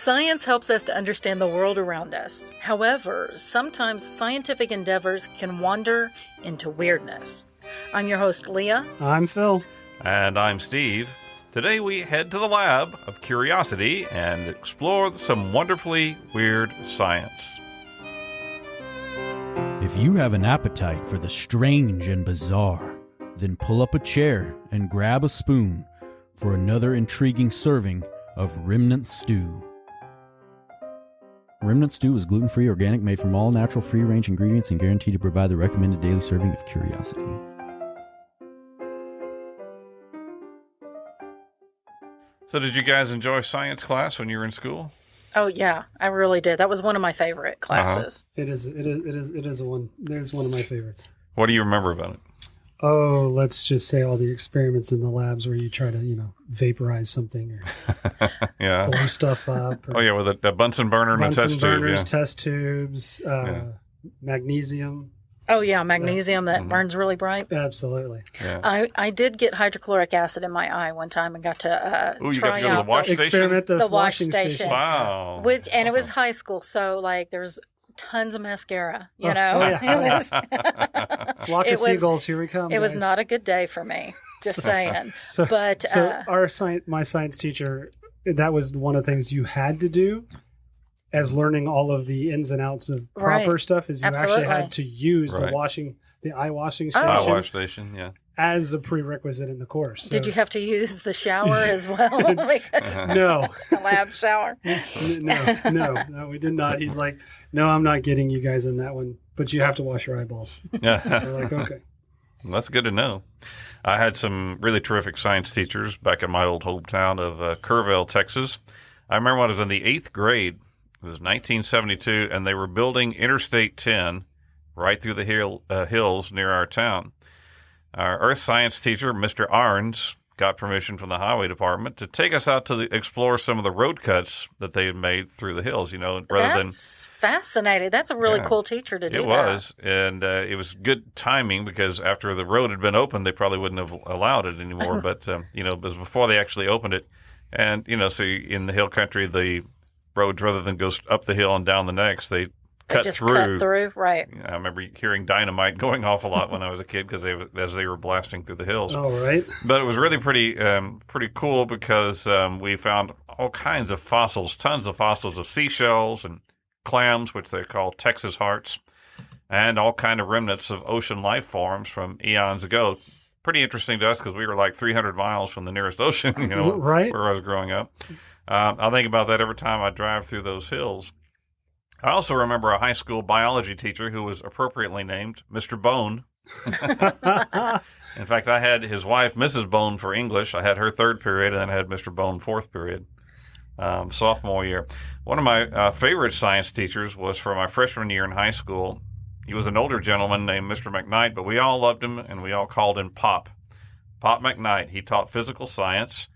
Science helps us to understand the world around us. However, sometimes scientific endeavors can wander into weirdness. I'm your host, Leah. I'm Phil. And I'm Steve. Today we head to the lab of curiosity and explore some wonderfully weird science. If you have an appetite for the strange and bizarre, then pull up a chair and grab a spoon for another intriguing serving of Remnant Stew. Remnant Stew is gluten-free, organic, made from all natural, free-range ingredients, and guaranteed to provide the recommended daily serving of curiosity. So did you guys enjoy science class when you were in school? Oh yeah, I really did. That was one of my favorite classes. It is one. There's one of my favorites. What do you remember about it? Oh, let's just say all the experiments in the labs where you try to, vaporize something or Yeah. blow stuff up. Oh yeah, with a Bunsen burner and a test tube. Yeah. Test tubes, magnesium. Oh yeah, magnesium that burns really bright. Absolutely. Yeah. I did get hydrochloric acid in my eye one time and got to you try got to go to out the wash station? Experiment the wash station. Wow. It was high school, so there was tons of mascara, Oh, yeah. Flock It of was- seagulls, here we come. It was guys. not a good day for me, just saying. So But my science teacher, that was one of the things you had to do as learning all of the ins and outs of proper Right. stuff is you Absolutely. actually had to use Right. the eye washing Oh. station Eye wash station, yeah. as a prerequisite in the course. So- did you have to use the shower as well? Because No. the lab shower. No, we did not. He's like, no, I'm not getting you guys in that one, but you have to wash your eyeballs. Yeah. We're like, okay. Well, that's good to know. I had some really terrific science teachers back in my old hometown of Kerrville, Texas. I remember when I was in the 8th grade. It was 1972, and they were building Interstate 10 right through the hills near our town. Our earth science teacher, Mr. Arns, got permission from the highway department to take us out to explore some of the road cuts that they had made through the hills, That's fascinating. That's a really cool teacher to do it was, and it was good timing because after the road had been opened, they probably wouldn't have allowed it anymore. But it was before they actually opened it, and so in the hill country, the roads rather than go up the hill and down the next, they cut through. Right. I remember hearing dynamite going off a lot when I was a kid because as they were blasting through the hills. All right. But it was really pretty cool because we found all kinds of fossils, tons of fossils of seashells and clams, which they call Texas hearts, and all kind of remnants of ocean life forms from eons ago. Pretty interesting to us because we were like 300 miles from the nearest ocean, Right. where I was growing up. I think about that every time I drive through those hills. I also remember a high school biology teacher who was appropriately named Mr. Bone. In fact, I had his wife, Mrs. Bone, for English. I had her 3rd period, and then I had Mr. Bone 4th period, sophomore year. One of my favorite science teachers was for my freshman year in high school. He was an older gentleman named Mr. McKnight, but we all loved him, and we all called him Pop. Pop McKnight. He taught physical science.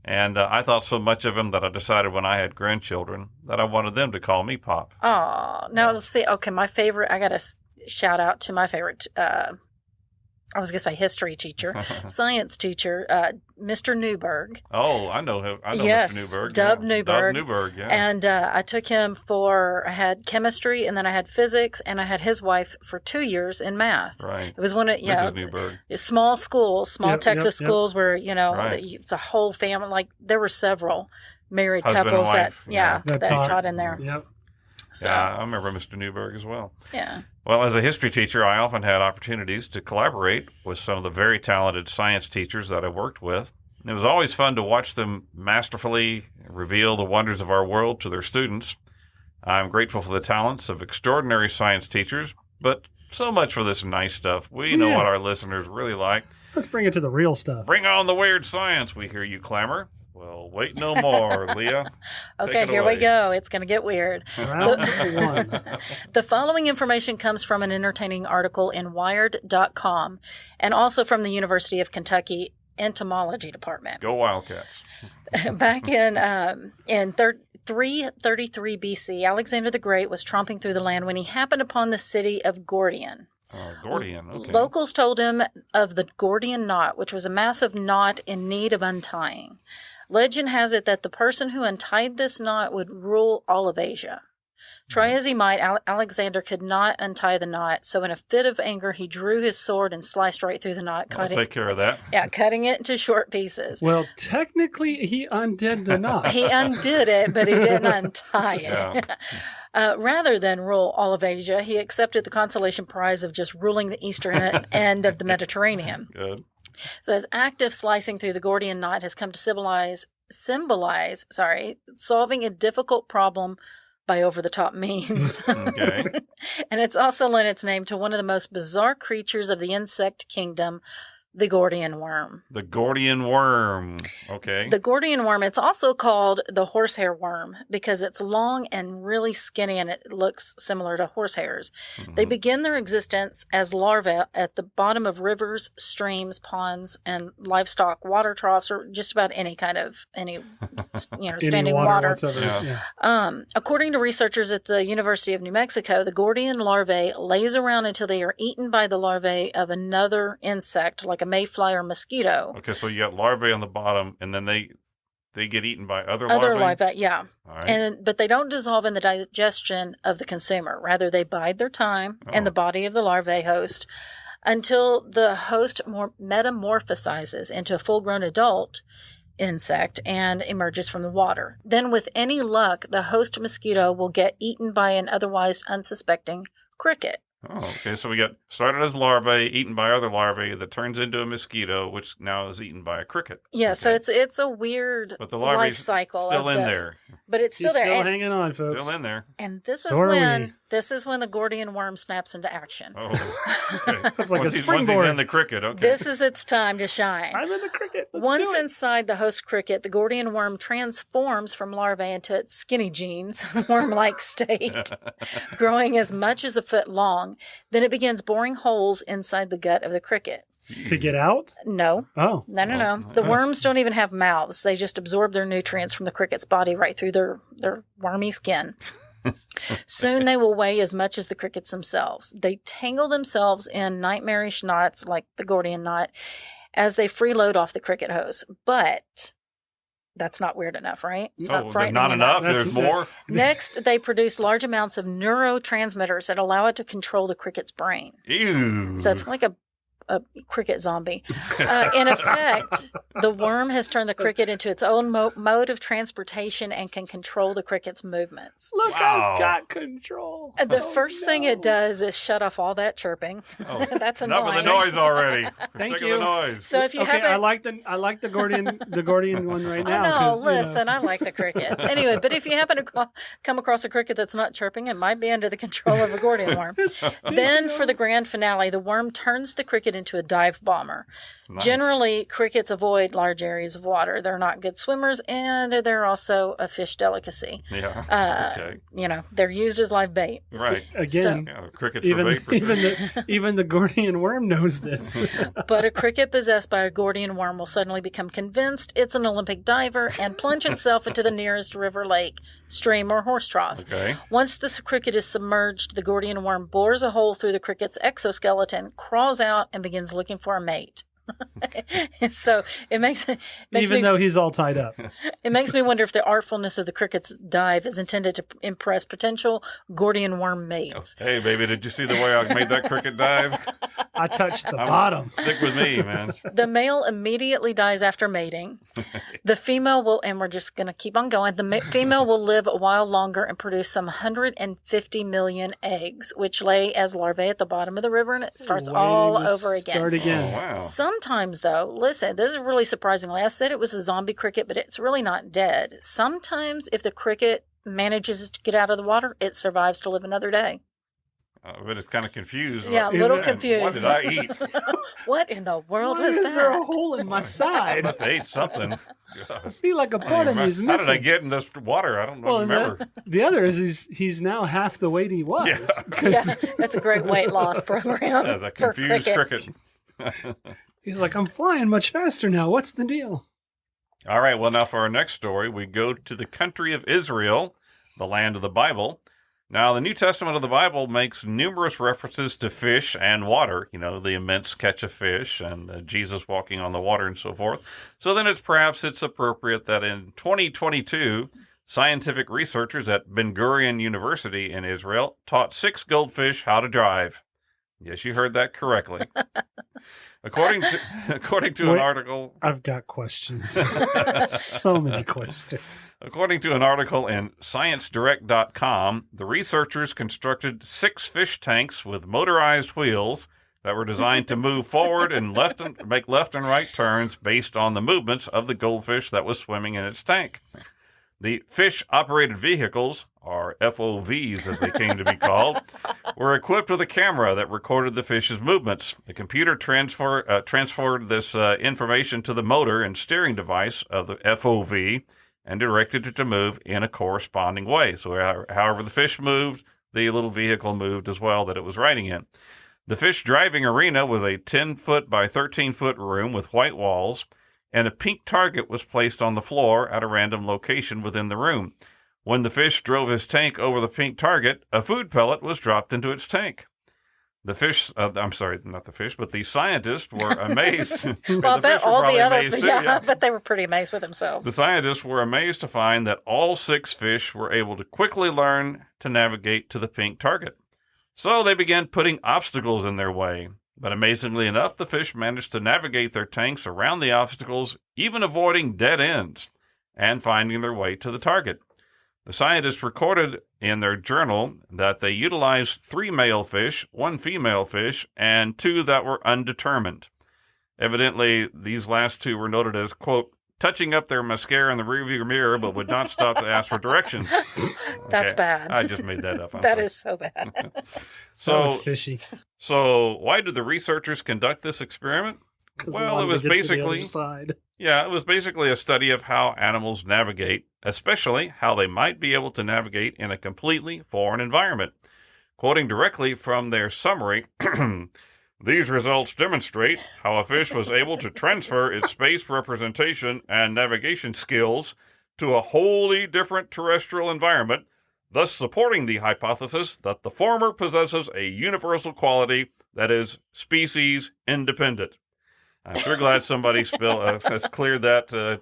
And I thought so much of him that I decided when I had grandchildren that I wanted them to call me Pop. Oh, now let's see. Okay, my favorite, I got to shout out to my favorite, I was going to say history teacher, science teacher, Mr. Newberg. Oh, I know him. I know Yes, Mr. Newberg. Dub yeah. Newberg. Dub Newberg, yeah. And I took him I had chemistry, and then I had physics, and I had his wife for 2 years in math. Right. It was one of, Mrs. Newberg. small schools, Texas schools where, Right. it's a whole family. There were several married Husband and couples wife, That that taught in there. Yep. So, Yeah, I remember Mr. Newberg as well. yeah. Well, as a history teacher, I often had opportunities to collaborate with some of the very talented science teachers that I worked with. It was always fun to watch them masterfully reveal the wonders of our world to their students. I'm grateful for the talents of extraordinary science teachers, but so much for this nice stuff. We know what our listeners really like. Let's bring it to the real stuff. Bring on the weird science, we hear you clamor. Well, wait no more, Leah. Okay, here we go. It's going to get weird. Round one. The following information comes from an entertaining article in Wired.com and also from the University of Kentucky Entomology Department. Go Wildcats. Back in 333 BC, Alexander the Great was tromping through the land when he happened upon the city of Gordian. Oh, Gordian, okay. Locals told him of the Gordian knot, which was a massive knot in need of untying. Legend has it that the person who untied this knot would rule all of Asia. Try as he might, Alexander could not untie the knot, so in a fit of anger, he drew his sword and sliced right through the knot. I'll take care of that. Yeah, cutting it into short pieces. Well, technically, he undid the knot. He undid it, but he didn't untie it. Yeah. Rather than rule all of Asia, he accepted the consolation prize of just ruling the eastern end of the Mediterranean. Good. So his act of slicing through the Gordian knot has come to symbolize solving a difficult problem by over-the-top means. Okay. And it's also lent its name to one of the most bizarre creatures of the insect kingdom, the Gordian worm. The Gordian worm. Okay. The Gordian worm, it's also called the horsehair worm because it's long and really skinny and it looks similar to horsehairs. Mm-hmm. They begin their existence as larvae at the bottom of rivers, streams, ponds, and livestock water troughs, or just about any standing water. Whatsoever. Yeah. According to researchers at the University of New Mexico, the Gordian larvae lays around until they are eaten by the larvae of another insect, like a mayfly or mosquito. Okay, so you got larvae on the bottom, and then they get eaten by other larvae, yeah. All right. But they don't dissolve in the digestion of the consumer. Rather, they bide their time in the body of the larvae host until the host metamorphosizes into a full-grown adult insect and emerges from the water. Then, with any luck, the host mosquito will get eaten by an otherwise unsuspecting cricket. Oh, okay. So we got started as larvae, eaten by other larvae, that turns into a mosquito, which now is eaten by a cricket. Yeah, okay. So it's a weird but the life cycle. Still of in this. there. But it's still He's there. still hanging on, folks. Still in there. And this So are is when the Gordian worm snaps into action. Oh, okay. It's like once a he's springboard. in the cricket, okay. This is its time to shine. I'm in the cricket. Let's Once do it. inside the host cricket, the Gordian worm transforms from larvae into its skinny jeans, worm-like state, growing as much as a foot long. Then it begins boring holes inside the gut of the cricket. To get out? No. Oh. No. The worms don't even have mouths. They just absorb their nutrients from the cricket's body right through their wormy skin. Soon they will weigh as much as the crickets themselves. They tangle themselves in nightmarish knots like the Gordian knot as they freeload off the cricket host. But that's not weird enough, right? It's not frightening not enough? That's- There's more? Next, they produce large amounts of neurotransmitters that allow it to control the cricket's brain. Ew. So it's like a cricket zombie. In effect, the worm has turned the cricket into its own mode of transportation and can control the cricket's movements. Look, Wow. I've got control. The first thing it does is shut off all that chirping. Oh, That's enough annoying. of the noise already. Thank Sick of you. the noise. So if you Okay, haven't... I like the Gordian one right now. Oh, 'cause, no, you know, listen, I like the crickets. Anyway, but if you happen to come across a cricket that's not chirping, it might be under the control of a Gordian worm. Then, for the grand finale, the worm turns the cricket into a dive bomber. Nice. Generally, crickets avoid large areas of water. They're not good swimmers, and they're also a fish delicacy. Yeah. Okay. They're used as live bait. Right. Again, Yeah, crickets for vapor. even the Gordian worm knows this. But a cricket possessed by a Gordian worm will suddenly become convinced it's an Olympic diver and plunge itself into the nearest river, lake, stream, or horse trough. Okay. Once the cricket is submerged, the Gordian worm bores a hole through the cricket's exoskeleton, crawls out, and begins looking for a mate. So it makes Even though he's all tied up. It makes me wonder if the artfulness of the cricket's dive is intended to impress potential Gordian worm mates. Hey, baby, did you see the way I made that cricket dive? I touched the bottom. Stick with me, man. The male immediately dies after mating. The female will, and we're just going to keep on going, the female will live a while longer and produce some 150 million eggs, which lay as larvae at the bottom of the river, and it starts all over again. Start again. Oh, wow. Sometimes, though, listen, this is really surprisingly. I said it was a zombie cricket, but it's really not dead. Sometimes, if the cricket manages to get out of the water, it survives to live another day. But it's kind of confused. Yeah, a Is little it? confused. What did I eat? What in the world Why was is there a that? hole in my I side? must have ate something. I feel like a part of me is How missing. did I get in this water? I don't Well, remember. the other is he's now half the weight he was. Yeah. 'Cause Yeah, that's a great weight loss program. As a for confused cricket. he's like, I'm flying much faster now. What's the deal? All right, well, now for our next story, we go to the country of Israel, the land of the Bible. Now, the New Testament of the Bible makes numerous references to fish and water, the immense catch of fish and Jesus walking on the water and so forth. So then perhaps it's appropriate that in 2022, scientific researchers at Ben Gurion University in Israel taught 6 goldfish how to drive. Yes, you heard that correctly. According to an article... I've got questions. So many questions. According to an article in ScienceDirect.com, the researchers constructed 6 fish tanks with motorized wheels that were designed to move forward and make left and right turns based on the movements of the goldfish that was swimming in its tank. The fish-operated vehicles, or FOVs as they came to be called, were equipped with a camera that recorded the fish's movements. The computer transferred this information to the motor and steering device of the FOV and directed it to move in a corresponding way. So however the fish moved, the little vehicle moved as well that it was riding in. The fish driving arena was a 10-foot by 13-foot room with white walls, and a pink target was placed on the floor at a random location within the room. When the fish drove his tank over the pink target, a food pellet was dropped into its tank. The scientists were amazed. Well, I bet all the other, but they were pretty amazed with themselves. The scientists were amazed to find that all 6 fish were able to quickly learn to navigate to the pink target. So they began putting obstacles in their way. But amazingly enough, the fish managed to navigate their tanks around the obstacles, even avoiding dead ends, and finding their way to the target. The scientists recorded in their journal that they utilized 3 male fish, 1 female fish, and 2 that were undetermined. Evidently, these last 2 were noted as, quote, touching up their mascara in the rearview mirror, but would not stop to ask for directions. That's bad. I just made that up. That is so bad. That was fishy. So why did the researchers conduct this experiment? Well, it was basically a study of how animals navigate, especially how they might be able to navigate in a completely foreign environment. Quoting directly from their summary, these results demonstrate how a fish was able to transfer its space representation and navigation skills to a wholly different terrestrial environment, thus supporting the hypothesis that the former possesses a universal quality that is species independent. I'm sure glad somebody has cleared that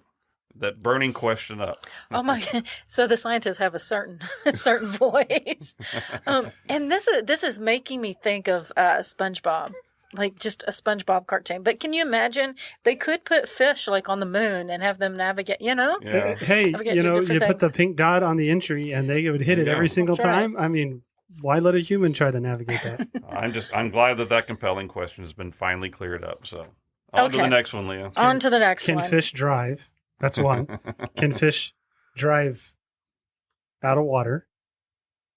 burning question up. Oh my God! So the scientists have a certain voice, and this is making me think of SpongeBob. Like just a SpongeBob cartoon. But can you imagine they could put fish like on the moon and have them navigate, Yeah. Hey, you put the pink dot on the entry and they would hit it every single time. Right. I mean, why let a human try to navigate that? I'm glad that compelling question has been finally cleared up. So on to the next one, Leah. On to the next one. Can fish drive? That's one. Can fish drive out of water?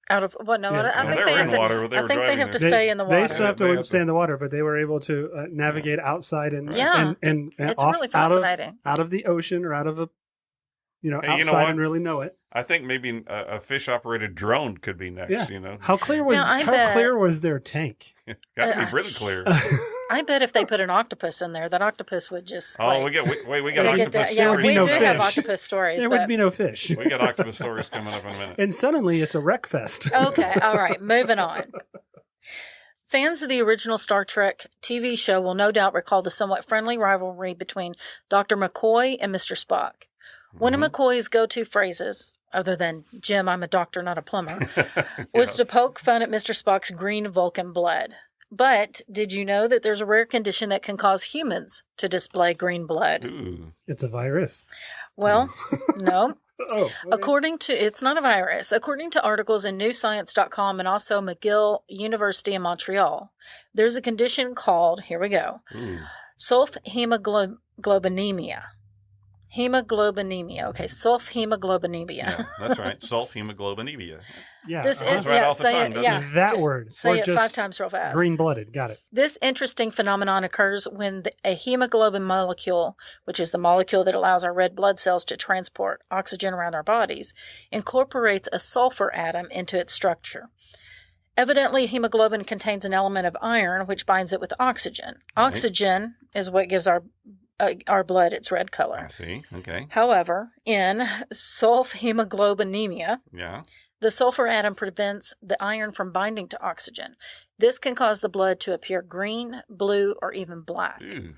Out of what? No, I think they have to. I think they have to stay in the water. They still have to withstand the water, but they were able to navigate outside and it's off, really fascinating. out of the ocean or out of outside and really know it. I think maybe a fish-operated drone could be next. Yeah. How clear was their tank? Got to be really clear. I bet if they put an octopus in there, that octopus would just. We got octopus stories. Yeah, we do have octopus stories. There would be no fish. We got octopus stories coming up in a minute. And suddenly it's a wreck fest. Okay, all right, moving on. Fans of the original Star Trek TV show will no doubt recall the somewhat friendly rivalry between Dr. McCoy and Mr. Spock. One of McCoy's go-to phrases, other than, Jim, I'm a doctor, not a plumber, was to poke fun at Mr. Spock's green Vulcan blood. But did you know that there's a rare condition that can cause humans to display green blood? Ooh. It's a virus. Well, no. It's not a virus. According to articles in newscience.com and also McGill University in Montreal, there's a condition called, here we go, sulfhemoglobinemia. Hemoglobinemia. Okay, sulfhemoglobinemia. Yeah, that's right. Sulfhemoglobinemia. Yeah. That word. Say it 5 times real fast. Green-blooded. Got it. This interesting phenomenon occurs when a hemoglobin molecule, which is the molecule that allows our red blood cells to transport oxygen around our bodies, incorporates a sulfur atom into its structure. Evidently, hemoglobin contains an element of iron, which binds it with oxygen. Right. Oxygen is what gives our our blood its red color. I see. Okay. However, in sulfhemoglobinemia, Yeah. the sulfur atom prevents the iron from binding to oxygen. This can cause the blood to appear green, blue, or even black. Ooh.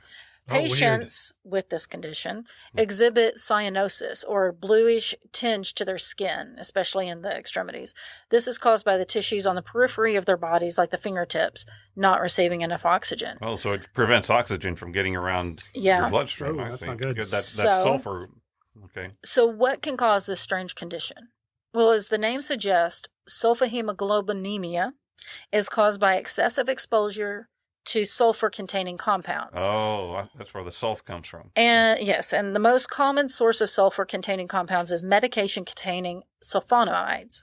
Patients with this condition exhibit cyanosis, or bluish tinge to their skin, especially in the extremities. This is caused by the tissues on the periphery of their bodies, like the fingertips, not receiving enough oxygen. Oh, so it prevents oxygen from getting around your bloodstream. Oh, I that's see. not good. That's So- sulfur. Okay. So what can cause this strange condition? Well, as the name suggests, sulfhemoglobinemia is caused by excessive exposure to sulfur-containing compounds. Oh, that's where the sulf comes from. And yes, and the most common source of sulfur-containing compounds is medication containing sulfonamides.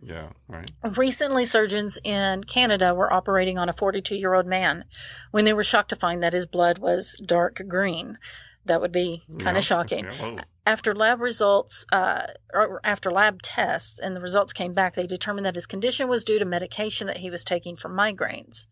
Yeah, right. Recently, surgeons in Canada were operating on a 42-year-old man when they were shocked to find that his blood was dark green. That would be kind of shocking. Yeah, whoa. After lab results, or after lab tests, and the results came back, they determined that his condition was due to medication that he was taking for migraines.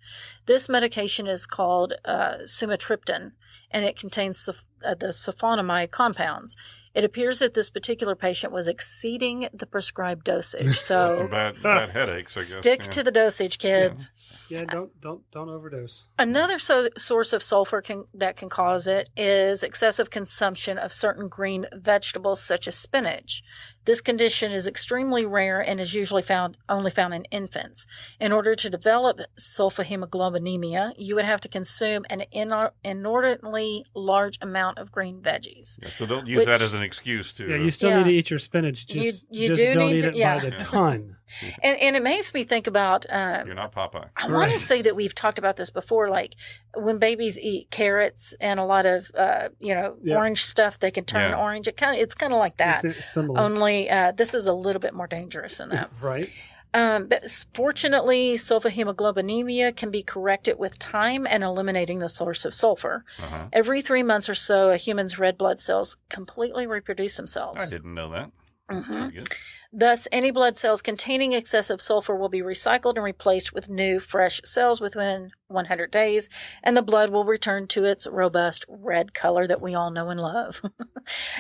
This medication is called sumatriptan, and it contains the sulfonamide compounds. It appears that this particular patient was exceeding the prescribed dosage. So bad headaches, I guess. stick to the dosage, kids. Yeah, don't overdose. Another source of sulfur that can cause it is excessive consumption of certain green vegetables such as spinach. This condition is extremely rare and is usually only found in infants. In order to develop sulfhemoglobinemia, you would have to consume an inordinately large amount of green veggies. Yeah, so don't use that as an excuse to. Yeah, you still need to eat your spinach. Just You just do don't need eat to- it yeah. by the ton. And it makes me think about You're not Popeye. I want to say that we've talked about this before, like when babies eat carrots and a lot of, orange stuff, they can turn Yeah. orange. It's kind of like that. It's similar. Only this is a little bit more dangerous than that. Right. But fortunately, sulfhemoglobinemia can be corrected with time and eliminating the source of sulfur. Uh-huh. Every 3 months or so, a human's red blood cells completely reproduce I themselves. didn't know that. Mhm. Very good. Thus, any blood cells containing excessive sulfur will be recycled and replaced with new, fresh cells within 100 days, and the blood will return to its robust red color that we all know and love.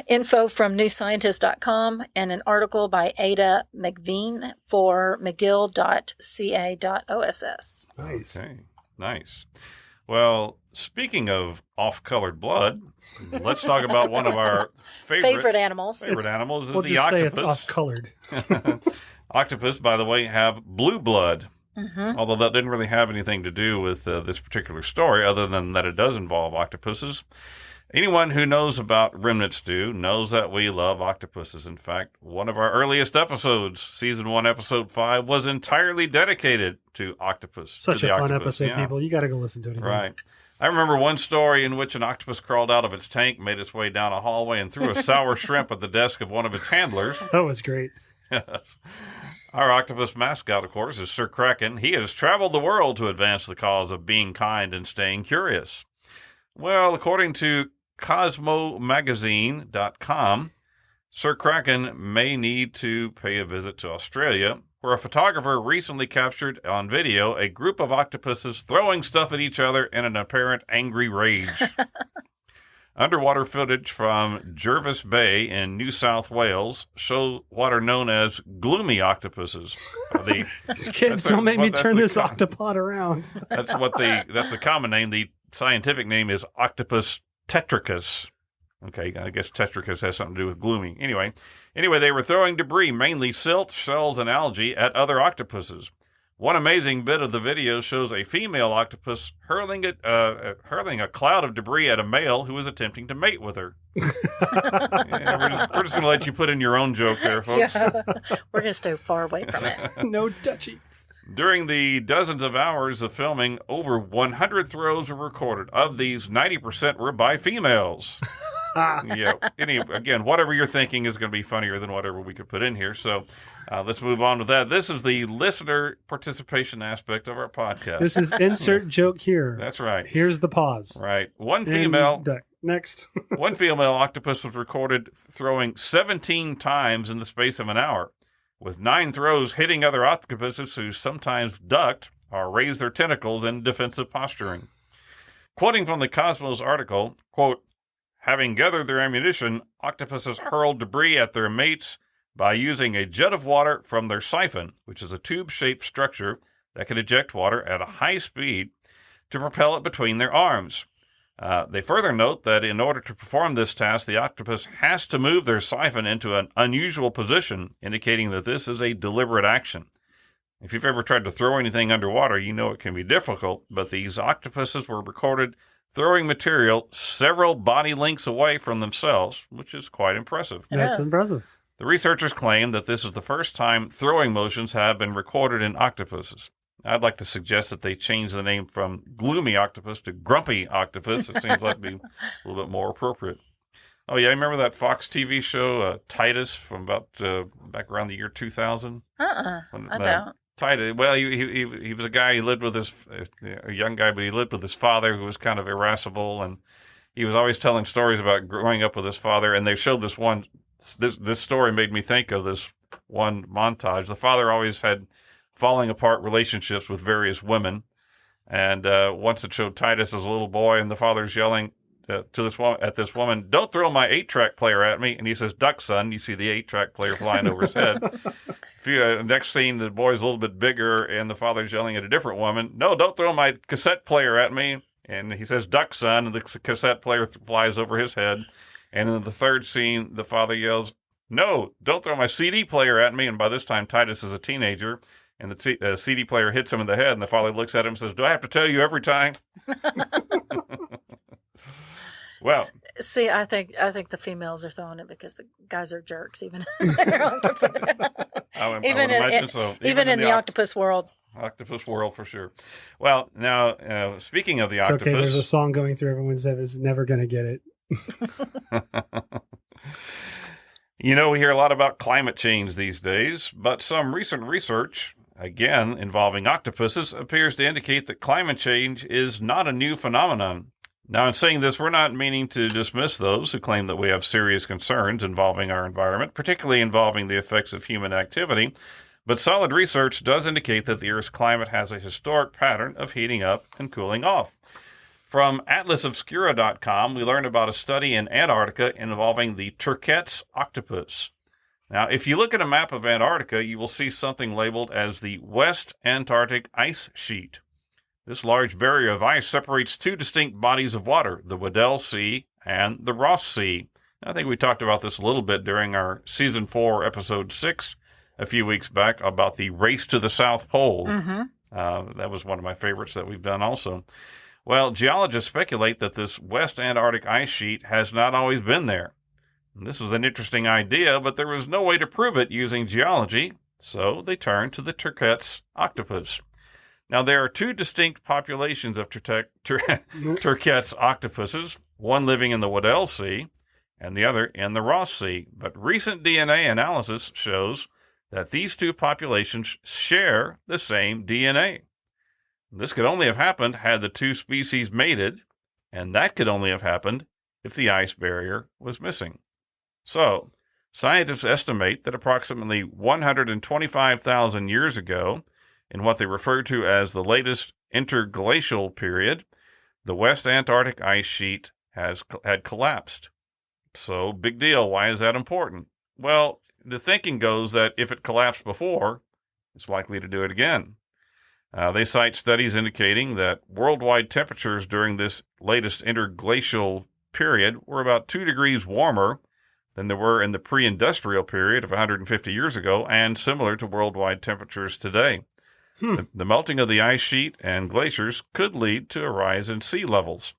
Info from newscientist.com and an article by Ada McVean for mcgill.ca.oss. Nice. Okay, nice. Well, speaking of off-colored blood, let's talk about one of our Favorite animals. animals is We'll the just say octopus. it's off-colored. Octopus, by the way, have blue blood. Mm-hmm. Although that didn't really have anything to do with this particular story, other than that it does involve octopuses. Anyone who knows about Remnant Stew knows that we love octopuses. In fact, one of our earliest episodes, Season 1, Episode 5, was entirely dedicated to octopus. Such to a the fun octopus. episode, Yeah. people. You got to go listen to it again. Right. I remember one story in which an octopus crawled out of its tank, made its way down a hallway, and threw a sour shrimp at the desk of one of its handlers. That was great. Yes. Our octopus mascot, of course, is Sir Kraken. He has traveled the world to advance the cause of being kind and staying curious. Well, according to CosmoMagazine.com, Sir Kraken may need to pay a visit to Australia, where a photographer recently captured on video a group of octopuses throwing stuff at each other in an apparent angry rage. Underwater footage from Jervis Bay in New South Wales show what are known as gloomy octopuses. Kids, don't make me turn this octopod around. That's the common name. The scientific name is Octopus tetricus. Okay, I guess tetricus has something to do with gloomy. Anyway, they were throwing debris, mainly silt, shells, and algae, at other octopuses. One amazing bit of the video shows a female octopus hurling a cloud of debris at a male who was attempting to mate with her. Yeah, we're just going to let you put in your own joke there, folks. Yeah. We're going to stay far away from it. No touchy. During the dozens of hours of filming, over 100 throws were recorded. Of these, 90% were by females. Yeah. Again, whatever you're thinking is going to be funnier than whatever we could put in here. So let's move on with that. This is the listener participation aspect of our podcast. This is insert joke here. That's right. Here's the pause. Right. One And next. one female octopus was recorded throwing 17 times in the space of an hour, with 9 throws hitting other octopuses who sometimes ducked or raised their tentacles in defensive posturing. Quoting from the Cosmos article, quote, having gathered their ammunition, octopuses hurled debris at their mates by using a jet of water from their siphon, which is a tube-shaped structure that can eject water at a high speed to propel it between their arms. They further note that in order to perform this task, the octopus has to move their siphon into an unusual position, indicating that this is a deliberate action. If you've ever tried to throw anything underwater, you know it can be difficult, but these octopuses were recorded throwing material several body lengths away from themselves, which is quite impressive. That's impressive. The researchers claim that this is the first time throwing motions have been recorded in octopuses. I'd like to suggest that they change the name from gloomy octopus to grumpy octopus. It seems like it'd be a little bit more appropriate. Oh, yeah, remember that Fox TV show, Titus, from about back around the year 2000? I don't. Titus, well, he was a guy, he lived with a young guy, but he lived with his father who was kind of irascible, and he was always telling stories about growing up with his father, and they showed this story made me think of this one montage. The father always had falling apart relationships with various women, and once it showed Titus as a little boy, and the father's yelling at this woman, "Don't throw my 8-track player at me," and he says, "Duck, son." You see the 8-track player flying over his head. Next scene, the boy's a little bit bigger, and the father's yelling at a different woman, "No, don't throw my cassette player at me," and he says, "Duck, son," and the cassette player flies over his head. And in the third scene, the father yells, "No, don't throw my CD player at me," and by this time, Titus is a teenager, and the CD player hits him in the head, and the father looks at him and says, "Do I have to tell you every time?" Well, see, I think the females are throwing it because the guys are jerks, even in their octopus. Even in the octopus world. Octopus world for sure. Well, now speaking of the octopus, okay. There's a song going through everyone's head. Is never going to get it. You know, we hear a lot about climate change these days, but some recent research, again involving octopuses, appears to indicate that climate change is not a new phenomenon. Now, in saying this, we're not meaning to dismiss those who claim that we have serious concerns involving our environment, particularly involving the effects of human activity, but solid research does indicate that the Earth's climate has a historic pattern of heating up and cooling off. From atlasobscura.com, we learned about a study in Antarctica involving the Turquette's octopus. Now, if you look at a map of Antarctica, you will see something labeled as the West Antarctic Ice Sheet. This large barrier of ice separates two distinct bodies of water, the Weddell Sea and the Ross Sea. I think we talked about this a little bit during our Season 4, Episode 6, a few weeks back, about the race to the South Pole. Mm-hmm. That was one of my favorites that we've done also. Well, geologists speculate that this West Antarctic ice sheet has not always been there. And this was an interesting idea, but there was no way to prove it using geology, so they turned to the Turquette's octopus. Now, there are two distinct populations of Turquette's octopuses, one living in the Weddell Sea and the other in the Ross Sea. But recent DNA analysis shows that these two populations share the same DNA. This could only have happened had the two species mated, and that could only have happened if the ice barrier was missing. So, scientists estimate that approximately 125,000 years ago, in what they refer to as the latest interglacial period, the West Antarctic ice sheet had collapsed. So, big deal. Why is that important? Well, the thinking goes that if it collapsed before, it's likely to do it again. They cite studies indicating that worldwide temperatures during this latest interglacial period were about 2 degrees warmer than they were in the pre-industrial period of 150 years ago, and similar to worldwide temperatures today. The melting of the ice sheet and glaciers could lead to a rise in sea levels.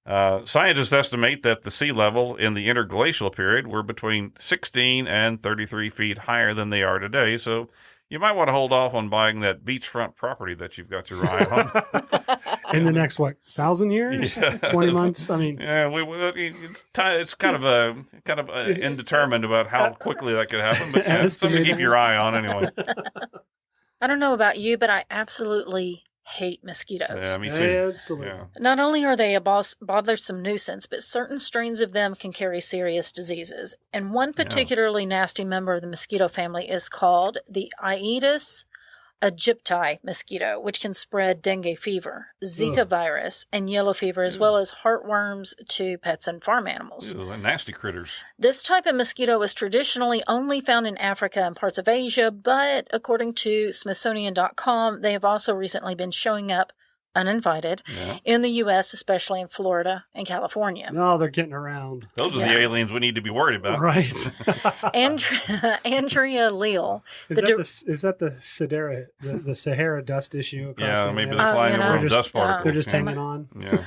Scientists estimate that the sea level in the interglacial period were between 16 and 33 feet higher than they are today, so you might want to hold off on buying that beachfront property that you've got your eye on. In the next, 1,000 years? Yeah. 20 months? I mean... Yeah, it's kind of indeterminate about how quickly that could happen, but yeah, something to keep your eye on anyway. I don't know about you, but I absolutely hate mosquitoes. Yeah, me too. Absolutely. Yeah. Not only are they a bothersome nuisance, but certain strains of them can carry serious diseases. And one particularly nasty member of the mosquito family is called the Aedes Egypti mosquito, which can spread dengue fever, Zika virus, and yellow fever, as well as heartworms to pets and farm animals. Ew, nasty critters. This type of mosquito was traditionally only found in Africa and parts of Asia, but according to Smithsonian.com, they have also recently been showing up uninvited in the U.S., especially in Florida and California. No, they're getting around. Those are the aliens we need to be worried about. Right. Andrea Leal. Is that the Sahara dust issue? Across Maybe they're flying over dust particles. They're just hanging on. Yeah.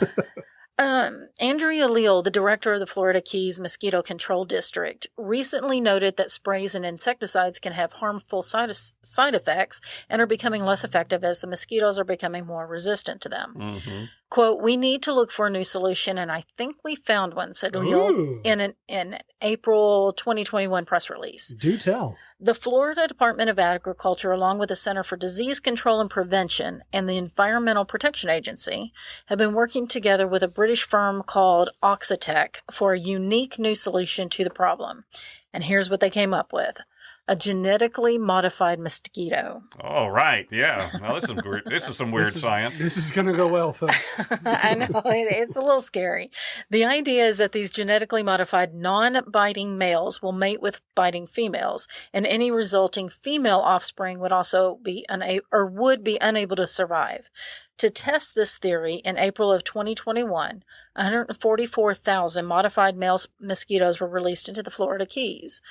Andrea Leal, the director of the Florida Keys Mosquito Control District, recently noted that sprays and insecticides can have harmful side effects and are becoming less effective as the mosquitoes are becoming more resistant to them. Mm-hmm. Quote, "We need to look for a new solution, and I think we found one," said Leal in an April 2021 press release. Do tell. The Florida Department of Agriculture, along with the Center for Disease Control and Prevention and the Environmental Protection Agency, have been working together with a British firm called Oxitec for a unique new solution to the problem. And here's what they came up with. A genetically modified mosquito. Oh, right. Yeah. Well, this is some weird science. This is going to go well, folks. I know. It's a little scary. The idea is that these genetically modified non-biting males will mate with biting females, and any resulting female offspring would also be unable to survive. To test this theory, in April of 2021, 144,000 modified male mosquitoes were released into the Florida Keys.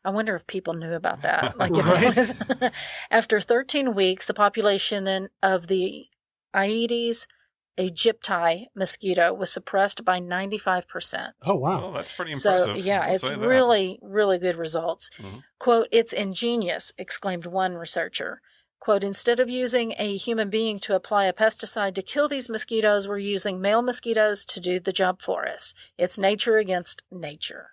I wonder if people knew about that. Like if it was after 13 weeks, the population then of the Aedes aegypti mosquito was suppressed by 95%. Oh, wow. Oh, that's pretty impressive. So, yeah, it's really, really good results. Mm-hmm. Quote, "It's ingenious," exclaimed one researcher. Quote, "Instead of using a human being to apply a pesticide to kill these mosquitoes, we're using male mosquitoes to do the job for us. It's nature against nature."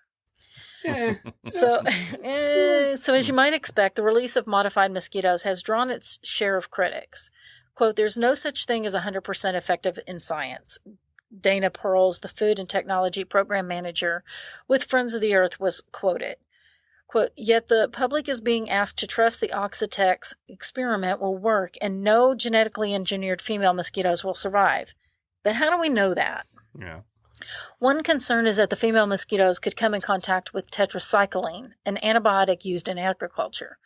So as you might expect, the release of modified mosquitoes has drawn its share of critics. Quote, "There's no such thing as 100% effective in science." Dana Pearls, the Food and Technology Program Manager with Friends of the Earth, was quoted. Quote, "Yet the public is being asked to trust the Oxitec's experiment will work and no genetically engineered female mosquitoes will survive. But how do we know that?" Yeah. One concern is that the female mosquitoes could come in contact with tetracycline, an antibiotic used in agriculture.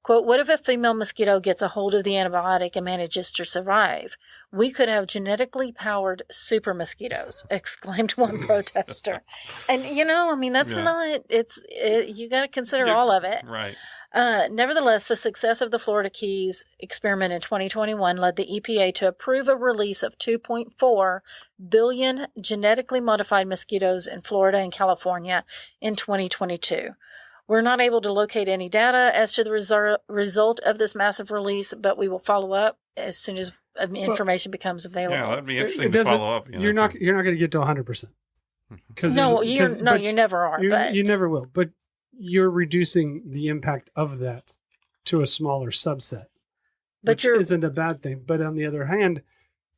Quote, "What if a female mosquito gets a hold of the antibiotic and manages to survive? We could have genetically powered super mosquitoes," exclaimed one protester. And, that's not, you got to consider all of it. Right. Nevertheless, the success of the Florida Keys experiment in 2021 led the EPA to approve a release of 2.4 billion genetically modified mosquitoes in Florida and California in 2022. We're not able to locate any data as to the result of this massive release, but we will follow up as soon as information becomes available. Yeah, that'd be interesting to follow up. You're not going to get to 100%. You never are. You never will. But you're reducing the impact of that to a smaller subset, which isn't a bad thing. But on the other hand,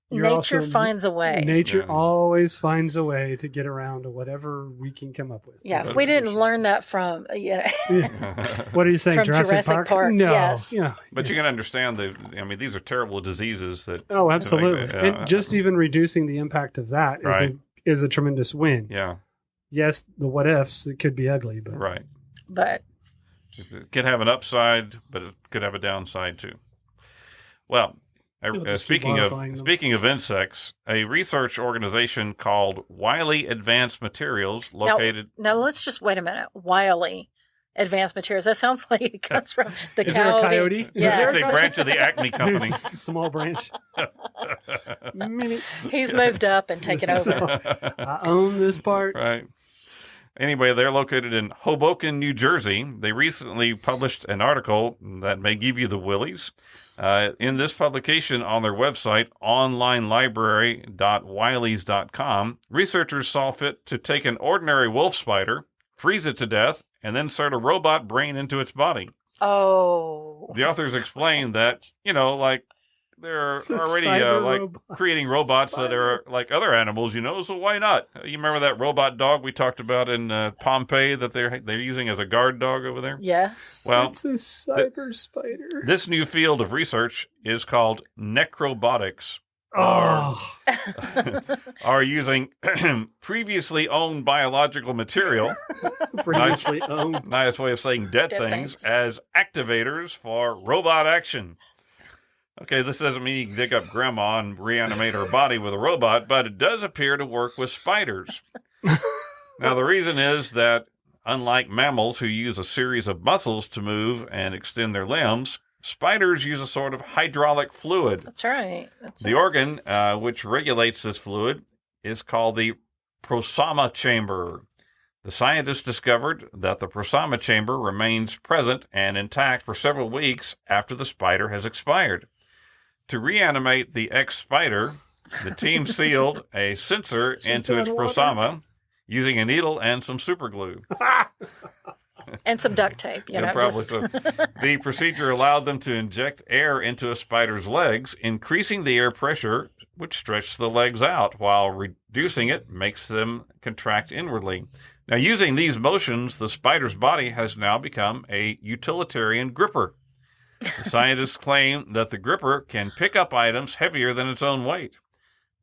nature finds a way. Nature always finds a way to get around to whatever we can come up with. Yeah, we didn't learn that from, What are you saying, from Jurassic Park? No. Yes. Yeah. But you can understand these are terrible diseases that. Oh, absolutely. And just even reducing the impact of that is a tremendous win. Yeah. Yes, the what ifs, it could be ugly, but. Right. But it could have an upside, but it could have a downside too. Well, speaking of insects, a research organization called Wiley Advanced Materials located. Now let's just wait a minute. Wiley Advanced Materials. That sounds like it comes from the Is there a coyote? Yeah, it's a branch of the Acme Company. It's a small branch. He's moved up and taken over. I own this part. Right. Anyway, they're located in Hoboken, New Jersey. They recently published an article that may give you the willies. In this publication on their website, onlinelibrary.wileys.com, researchers saw fit to take an ordinary wolf spider, freeze it to death, and then insert a robot brain into its body. Oh. The authors explain that, they're already creating robots that are like other animals, so why not? You remember that robot dog we talked about in Pompeii that they're using as a guard dog over there? Yes. Well, it's a cyber spider. This new field of research is called necrobotics. Are using previously owned biological material. Previously owned. Nice way of saying dead things as activators for robot action. Okay, this doesn't mean you can dig up grandma and reanimate her body with a robot, but it does appear to work with spiders. Now, the reason is that unlike mammals who use a series of muscles to move and extend their limbs, spiders use a sort of hydraulic fluid. That's right. The organ which regulates this fluid is called the prosoma chamber. The scientists discovered that the prosoma chamber remains present and intact for several weeks after the spider has expired. To reanimate the ex-spider, the team sealed a sensor into its prosoma using a needle and some super glue. And some duct tape, probably so. The procedure allowed them to inject air into a spider's legs, increasing the air pressure, which stretches the legs out, while reducing it makes them contract inwardly. Now, using these motions, the spider's body has now become a utilitarian gripper. The scientists claim that the gripper can pick up items heavier than its own weight.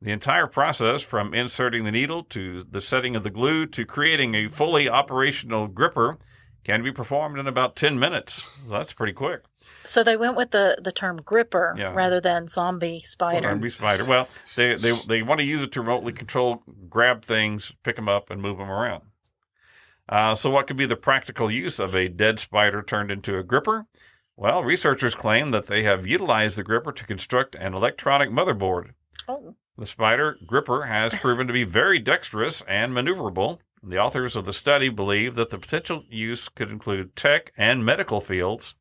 The entire process, from inserting the needle to the setting of the glue to creating a fully operational gripper, can be performed in about 10 minutes. Well, that's pretty quick. So they went with the term gripper rather than zombie spider. Zombie spider. Well, they want to use it to remotely control, grab things, pick them up, and move them around. So what could be the practical use of a dead spider turned into a gripper? Well, researchers claim that they have utilized the gripper to construct an electronic motherboard. Oh. The spider gripper has proven to be very dexterous and maneuverable. The authors of the study believe that the potential use could include tech and medical fields.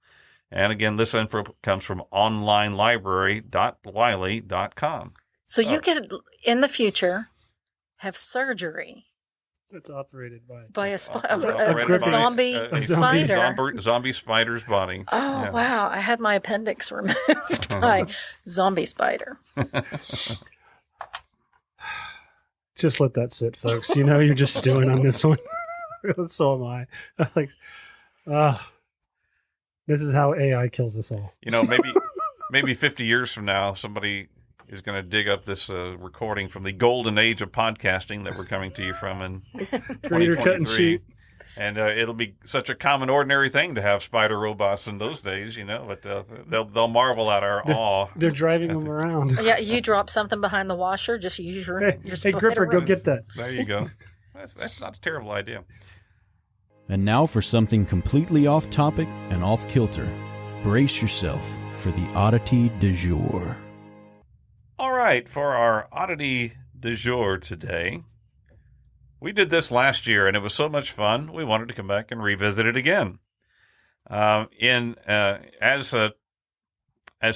And again, this info comes from onlinelibrary.wiley.com. So you could, in the future, have surgery. That's operated by a zombie spider. Zombie spider's body. Oh, wow. I had my appendix removed by zombie spider. Just let that sit, folks. You're just stewing on this one. So am I. This is how AI kills us all. Maybe 50 years from now, somebody is going to dig up this recording from the golden age of podcasting that we're coming to you from in Creator cut and shoot. And it'll be such a common, ordinary thing to have spider robots in those days, but they'll marvel at our awe. They're driving them around. Yeah, you drop something behind the washer, just use your Hey, Gripper, go get that. There you go. That's not a terrible idea. And now for something completely off topic and off kilter. Brace yourself for the oddity du jour. All right, for our oddity du jour today, we did this last year, and it was so much fun, we wanted to come back and revisit it again. As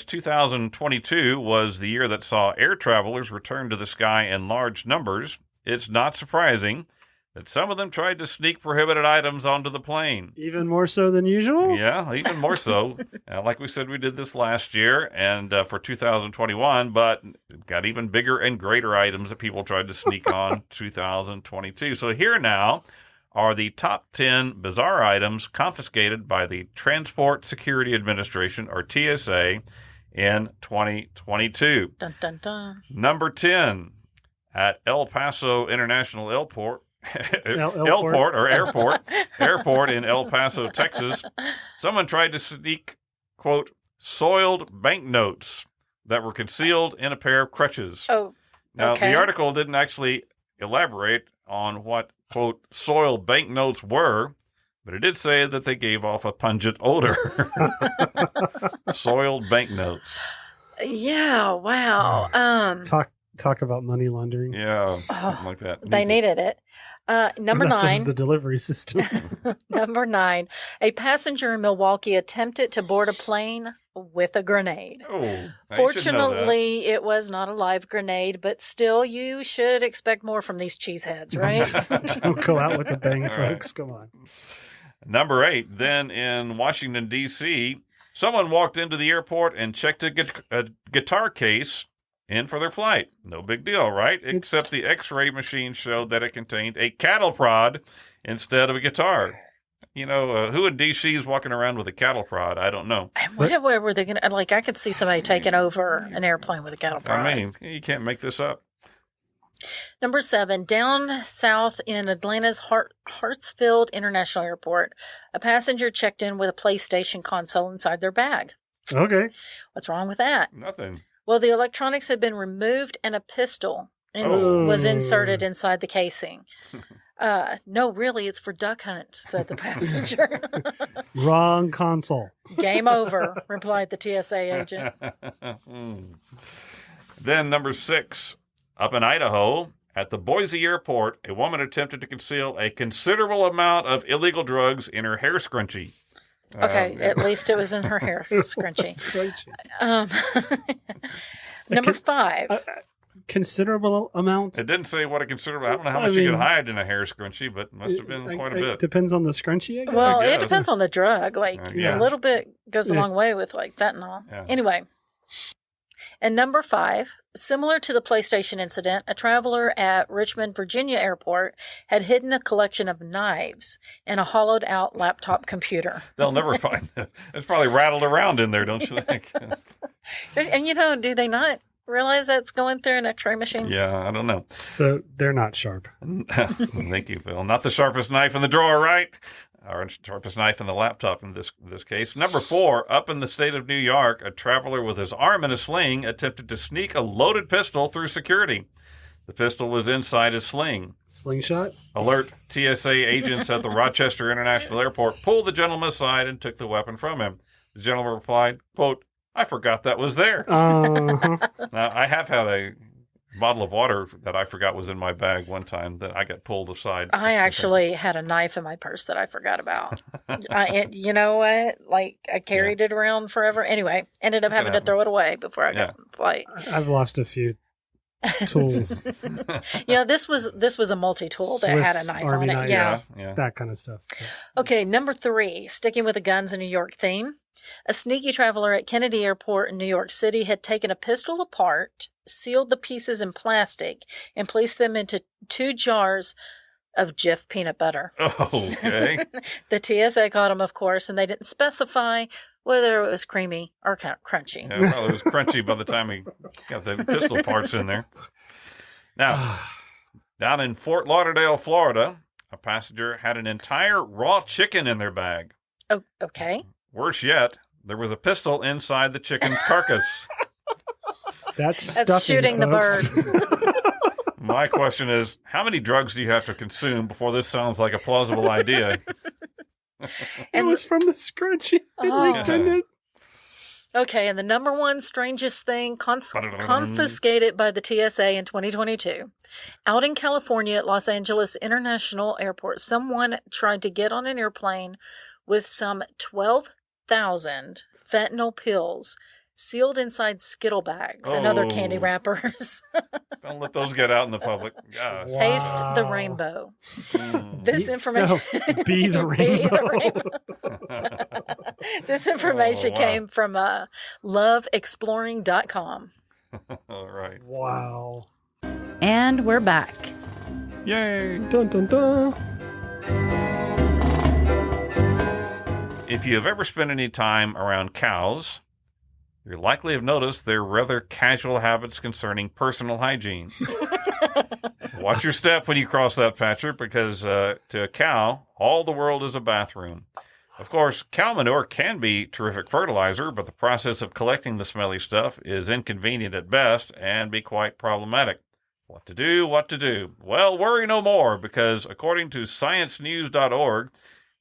2022 was the year that saw air travelers return to the sky in large numbers, it's not surprising that some of them tried to sneak prohibited items onto the plane. Even more so than usual? Yeah, even more so. Like we said, we did this last year and for 2021, but got even bigger and greater items that people tried to sneak on 2022. So here now are the top 10 bizarre items confiscated by the Transport Security Administration, or TSA, in 2022. Dun, dun, dun. Number 10, at El Paso International Airport in El Paso, Texas, someone tried to sneak, quote, soiled banknotes that were concealed in a pair of crutches. Oh, now, okay. The article didn't actually elaborate on what, quote, soiled banknotes were, but it did say that they gave off a pungent odor. Soiled banknotes. Yeah, wow. Talk about money laundering. Yeah, something like that. They needed it. Number 9. That's the delivery system. Number 9. A passenger in Milwaukee attempted to board a plane with a grenade. Oh, Fortunately, it was not a live grenade, but still, you should expect more from these cheeseheads, right? Don't go out with a bang, folks. Right. Come on. Number 8. Then in Washington, D.C., Someone walked into the airport and checked a guitar case in for their flight. No big deal, right? Except the x-ray machine showed that it contained a cattle prod instead of a guitar. You know, who in D.C. is walking around with a cattle prod? I don't know. And what were they going to, like, I could see somebody taking over an airplane with a cattle prod. I mean, you can't make this up. Number 7, down south in Atlanta's Hartsfield International Airport, a passenger checked in with a PlayStation console inside their bag. Okay. What's wrong with that? Nothing. Well, the electronics had been removed and a pistol was inserted inside the casing. No, really, it's for duck hunt, said the passenger. Wrong console. Game over, replied the TSA agent. Then number 6, up in Idaho, at the Boise airport, a woman attempted to conceal a considerable amount of illegal drugs in her hair scrunchie. Okay, at least it was in her hair scrunchie. Number 5. Considerable amount? It didn't say what a considerable... I don't know how much you could hide in a hair scrunchie, but it must have been quite a bit. It depends on the scrunchie, I guess? Well, it depends on the drug. Like, a little bit goes a long way with, like, fentanyl. Yeah. Anyway. And number 5, similar to the PlayStation incident, a traveler at Richmond, Virginia airport had hidden a collection of knives in a hollowed-out laptop computer. They'll never find it. It's probably rattled around in there, don't you think? And, you know, do they not realize that's going through an x-ray machine? Yeah, I don't know. So they're not sharp. Thank you, Phil. Not the sharpest knife in the drawer, right? Or sharpest knife in the laptop in this case. Number 4, up in the state of New York, a traveler with his arm in a sling attempted to sneak a loaded pistol through security. The pistol was inside his sling. Slingshot? Alert TSA agents at the Rochester International Airport pulled the gentleman aside and took the weapon from him. The gentleman replied, quote, "I forgot that was there." Uh-huh. Now, I have had a bottle of water that I forgot was in my bag one time that I got pulled aside. I actually had a knife in my purse that I forgot about. You know what? Like, I carried it around forever. Anyway, ended up having to throw it away before I got on the flight. I've lost a few tools. Yeah, this was a multi-tool that had a knife Army on it. knife, Yeah. that kind of stuff. Okay, number 3, sticking with the guns in New York theme. A sneaky traveler at Kennedy Airport in New York City had taken a pistol apart, sealed the pieces in plastic, and placed them into 2 jars of Jif peanut butter. Okay. The TSA caught him, of course, and they didn't specify whether it was creamy or crunchy. Yeah, well, it was crunchy by the time he got the pistol parts in there. Now, down in Fort Lauderdale, Florida, a passenger had an entire raw chicken in their bag. Oh, okay. Worse yet, there was a pistol inside the chicken's carcass. That's stuffing, shooting folks. the bird. My question is, how many drugs do you have to consume before this sounds like a plausible idea? It was from the scrunchie. Didn't it? Okay, and the number 1 strangest thing confiscated by the TSA in 2022. Out in California at Los Angeles International Airport, someone tried to get on an airplane with some 12,000 fentanyl pills sealed inside Skittle bags and other candy wrappers. Don't let those get out in the public. Gosh. Wow. Taste the rainbow. This information... No, be the rainbow. This information came from loveexploring.com. All right. Wow. And we're back. Yay. Dun, dun, dun. If you have ever spent any time around cows, you likely have noticed their rather casual habits concerning personal hygiene. Watch your step when you cross that patcher, because to a cow, all the world is a bathroom. Of course, cow manure can be terrific fertilizer, but the process of collecting the smelly stuff is inconvenient at best and be quite problematic. What to do? Well, worry no more, because according to ScienceNews.org,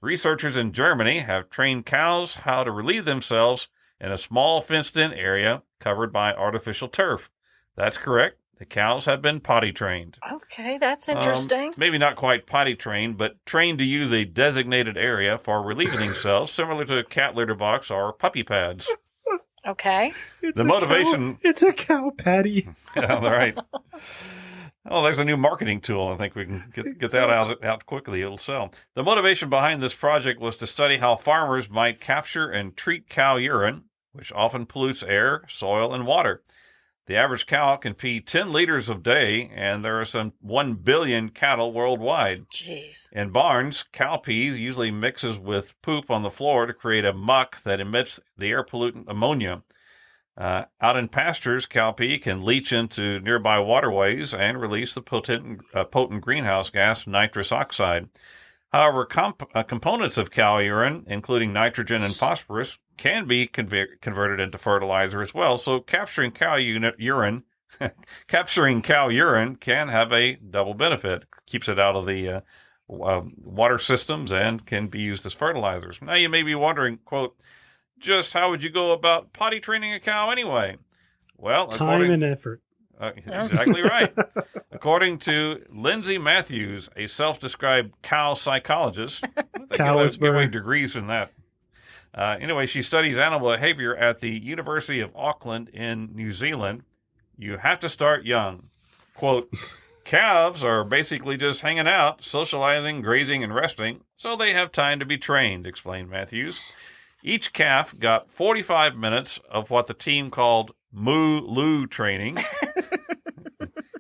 researchers in Germany have trained cows how to relieve themselves in a small fenced-in area covered by artificial turf. That's correct. The cows have been potty trained. Okay, that's interesting. Maybe not quite potty trained, but trained to use a designated area for relieving themselves, similar to a cat litter box or puppy pads. Okay. The motivation... It's a cow patty. Yeah, all right. Oh, there's a new marketing tool. I think we can get that out quickly. It'll sell. The motivation behind this project was to study how farmers might capture and treat cow urine, which often pollutes air, soil, and water. The average cow can pee 10 liters a day, and there are some 1 billion cattle worldwide. Jeez. In barns, cow pee usually mixes with poop on the floor to create a muck that emits the air pollutant ammonia. Out in pastures, cow pee can leach into nearby waterways and release the potent greenhouse gas nitrous oxide. However, components of cow urine, including nitrogen and phosphorus, can be converted into fertilizer as well. So capturing cow urine can have a double benefit. Keeps it out of the water systems and can be used as fertilizers. Now you may be wondering, quote, just how would you go about potty training a cow anyway? Well, time and effort. Exactly right. According to Lindsay Matthews, a self-described cow psychologist, Cow give away degrees in that. Anyway, she studies animal behavior at the University of Auckland in New Zealand. You have to start young. Quote, calves are basically just hanging out, socializing, grazing, and resting, so they have time to be trained, explained Matthews. Each calf got 45 minutes of what the team called moo-loo training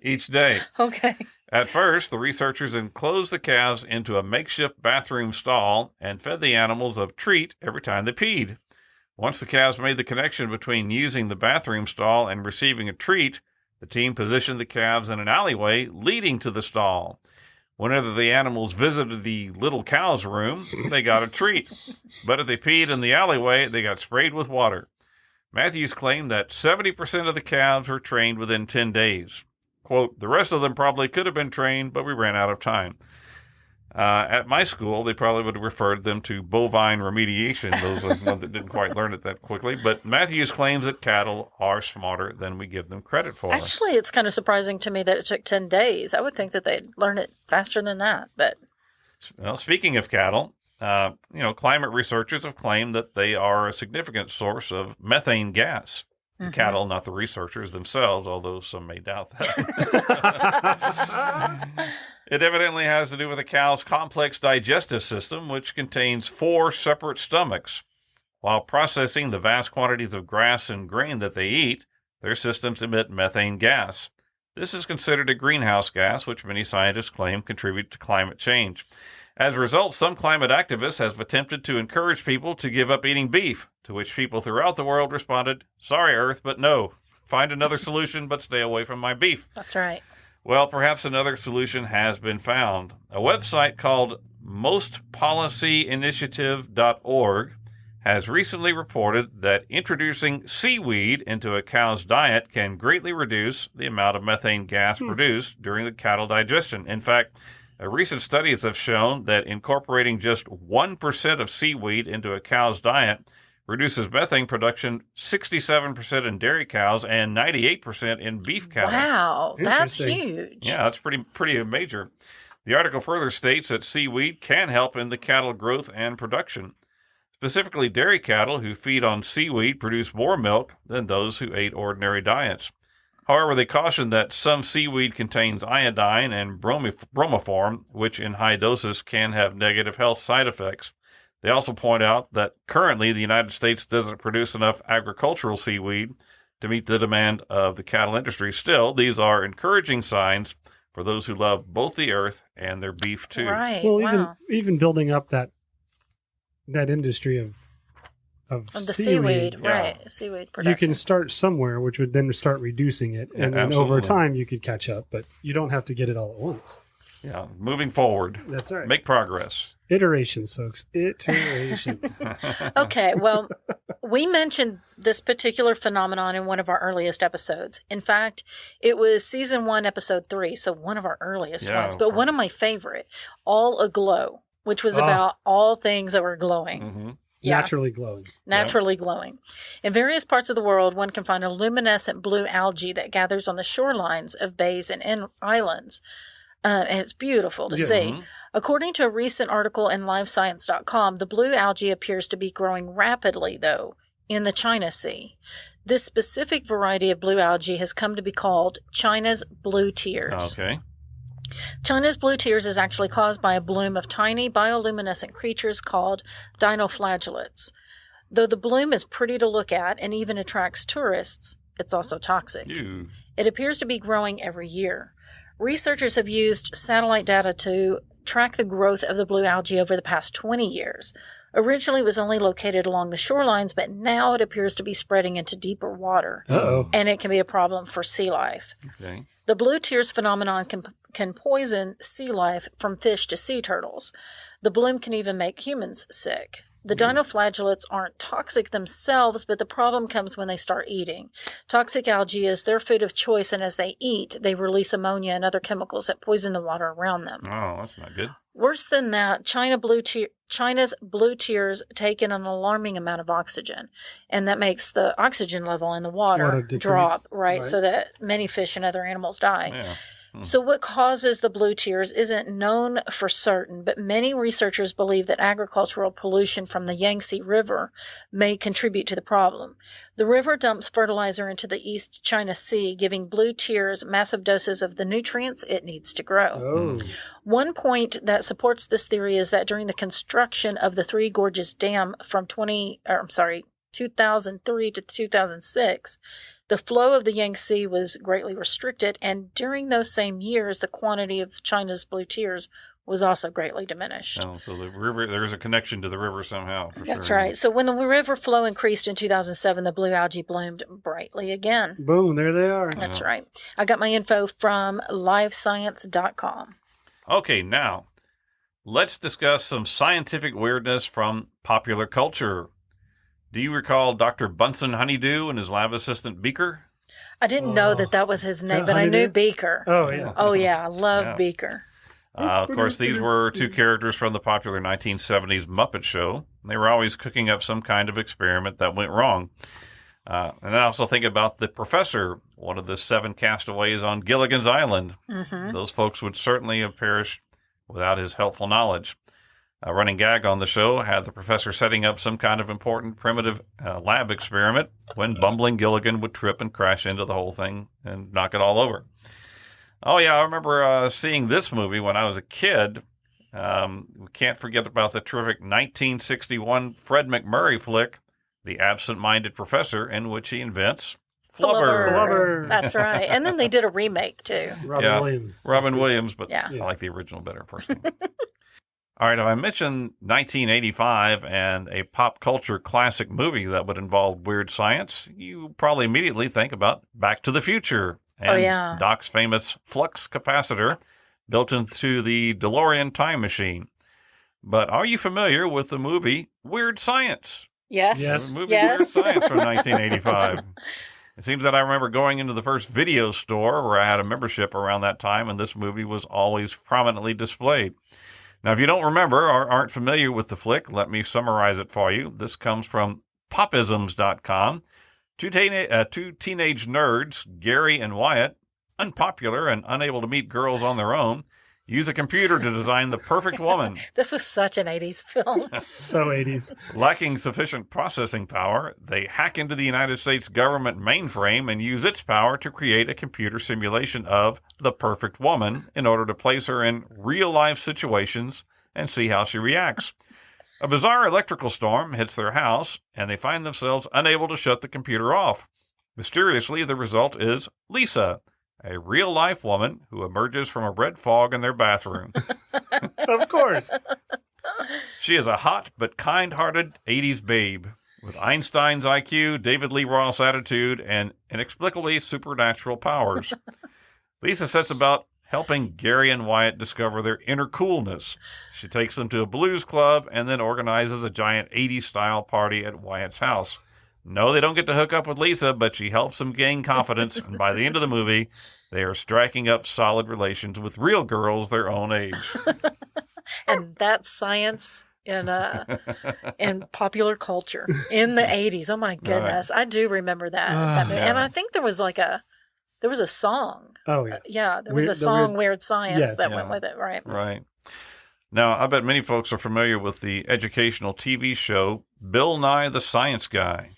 each day. Okay. At first, the researchers enclosed the calves into a makeshift bathroom stall and fed the animals a treat every time they peed. Once the calves made the connection between using the bathroom stall and receiving a treat, the team positioned the calves in an alleyway leading to the stall. Whenever the animals visited the little cow's room, they got a treat. But if they peed in the alleyway, they got sprayed with water. Matthews claimed that 70% of the calves were trained within 10 days. Quote, the rest of them probably could have been trained, but we ran out of time. At my school, they probably would have referred them to bovine remediation, those ones that didn't quite learn it that quickly. But Matthews claims that cattle are smarter than we give them credit for. Actually, it's kind of surprising to me that it took 10 days. I would think that they'd learn it faster than that. But well, speaking of cattle, climate researchers have claimed that they are a significant source of methane gas. The cattle, not the researchers themselves, although some may doubt that. It evidently has to do with a cow's complex digestive system, which contains 4 separate stomachs. While processing the vast quantities of grass and grain that they eat, their systems emit methane gas. This is considered a greenhouse gas, which many scientists claim contribute to climate change. As a result, some climate activists have attempted to encourage people to give up eating beef, to which people throughout the world responded, sorry, Earth, but no. Find another solution, but stay away from my beef. That's right. Well, perhaps another solution has been found. A website called mostpolicyinitiative.org has recently reported that introducing seaweed into a cow's diet can greatly reduce the amount of methane gas produced during the cattle digestion. In fact, recent studies have shown that incorporating just 1% of seaweed into a cow's diet reduces methane production 67% in dairy cows and 98% in beef cattle. Wow, that's huge. Yeah, that's pretty major. The article further states that seaweed can help in the cattle growth and production. Specifically, dairy cattle who feed on seaweed produce more milk than those who ate ordinary diets. However, they caution that some seaweed contains iodine and bromoform, which in high doses can have negative health side effects. They also point out that currently the United States doesn't produce enough agricultural seaweed to meet the demand of the cattle industry. Still, these are encouraging signs for those who love both the earth and their beef too. Right. Well, wow. even building up that industry of the seaweed, right? Seaweed production. You can start somewhere, which would then start reducing it, and then over time you could catch up. But you don't have to get it all at once. Yeah, moving forward. That's right. Make progress. Iterations, folks. Iterations. Okay, well, we mentioned this particular phenomenon in one of our earliest episodes. In fact, it was season 1, episode 3, so one of our earliest ones, but one of my favorite, All Aglow, which was about all things that were glowing. Mm-hmm. Yeah. Naturally glowing. Naturally glowing. In various parts of the world, one can find a luminescent blue algae that gathers on the shorelines of bays and islands. And it's beautiful to see. Mm-hmm. According to a recent article in livescience.com, the blue algae appears to be growing rapidly, though, in the China Sea. This specific variety of blue algae has come to be called China's blue tears. Okay. China's blue tears is actually caused by a bloom of tiny bioluminescent creatures called dinoflagellates. Though the bloom is pretty to look at and even attracts tourists, it's also toxic. Ew. It appears to be growing every year. Researchers have used satellite data to track the growth of the blue algae over the past 20 years. Originally, it was only located along the shorelines, but now it appears to be spreading into deeper water. Uh-oh. And it can be a problem for sea life. Okay. The blue tears phenomenon can poison sea life from fish to sea turtles. The bloom can even make humans sick. The dinoflagellates aren't toxic themselves, but the problem comes when they start eating. Toxic algae is their food of choice, and as they eat, they release ammonia and other chemicals that poison the water around them. Oh, that's not good. Worse than that, China's blue tears take in an alarming amount of oxygen, and that makes the oxygen level in the water drop, right, so that many fish and other animals die. Yeah. So what causes the blue tears isn't known for certain, but many researchers believe that agricultural pollution from the Yangtze River may contribute to the problem. The river dumps fertilizer into the East China Sea, giving blue tears massive doses of the nutrients it needs to grow. Oh. One point that supports this theory is that during the construction of the Three Gorges Dam from 2003 to 2006, the flow of the Yangtze was greatly restricted, and during those same years, the quantity of China's blue tears was also greatly diminished. Oh, so the river, there's a connection to the river somehow. That's right. So when the river flow increased in 2007, the blue algae bloomed brightly again. Boom, there they are. That's right. I got my info from livescience.com. Okay, now let's discuss some scientific weirdness from popular culture. Do you recall Dr. Bunsen Honeydew and his lab assistant Meeker? I didn't know that was his name, but I knew Beaker. Oh, yeah. Oh, yeah. I love Beaker. Of course, these were two characters from the popular 1970s Muppet Show. They were always cooking up some kind of experiment that went wrong. And I also think about the professor, one of the 7 castaways on Gilligan's Island. Mm-hmm. Those folks would certainly have perished without his helpful knowledge. A running gag on the show had the professor setting up some kind of important primitive lab experiment when bumbling Gilligan would trip and crash into the whole thing and knock it all over. Oh, yeah, I remember seeing this movie when I was a kid. We can't forget about the terrific 1961 Fred MacMurray flick, The Absent-Minded Professor, in which he invents Flubber. That's right. And then they did a remake, too. Robin Williams, but I like the original better, personally. All right, if I mentioned 1985 and a pop culture classic movie that would involve weird science, you probably immediately think about Back to the Future and Doc's famous flux capacitor built into the DeLorean time machine. But are you familiar with the movie Weird Science? Yes. The movie Weird Science from 1985. It seems that I remember going into the first video store where I had a membership around that time, and this movie was always prominently displayed. Now, if you don't remember or aren't familiar with the flick, let me summarize it for you. This comes from popisms.com. Two teenage nerds, Gary and Wyatt, unpopular and unable to meet girls on their own, use a computer to design the perfect woman. This was such an 80s film. So 80s. Lacking sufficient processing power, they hack into the United States government mainframe and use its power to create a computer simulation of the perfect woman in order to place her in real-life situations and see how she reacts. A bizarre electrical storm hits their house, and they find themselves unable to shut the computer off. Mysteriously, the result is Lisa, a real-life woman who emerges from a red fog in their bathroom. Of course. She is a hot but kind-hearted 80s babe with Einstein's IQ, David Lee Roth's attitude, and inexplicably supernatural powers. Lisa sets about helping Gary and Wyatt discover their inner coolness. She takes them to a blues club and then organizes a giant 80s-style party at Wyatt's house. No, they don't get to hook up with Lisa, but she helps them gain confidence, and by the end of the movie, they are striking up solid relations with real girls their own age. And that's science in popular culture in the 80s. Oh, my goodness. Right. I do remember that movie. And I think there was a song. Oh, yes. Yeah, there was a song, Weird Science, that went with it, right? Right. Now, I bet many folks are familiar with the educational TV show Bill Nye the Science Guy.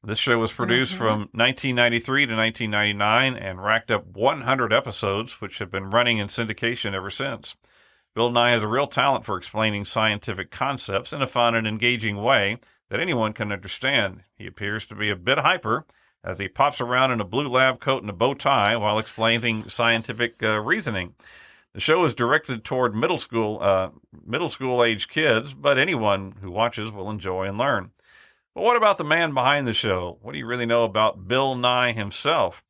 This show was produced from 1993 to 1999 and racked up 100 episodes, which have been running in syndication ever since. Bill Nye has a real talent for explaining scientific concepts in a fun and engaging way that anyone can understand. He appears to be a bit hyper as he pops around in a blue lab coat and a bow tie while explaining scientific reasoning. The show is directed toward middle school age kids, but anyone who watches will enjoy and learn. But what about the man behind the show? What do you really know about Bill Nye himself?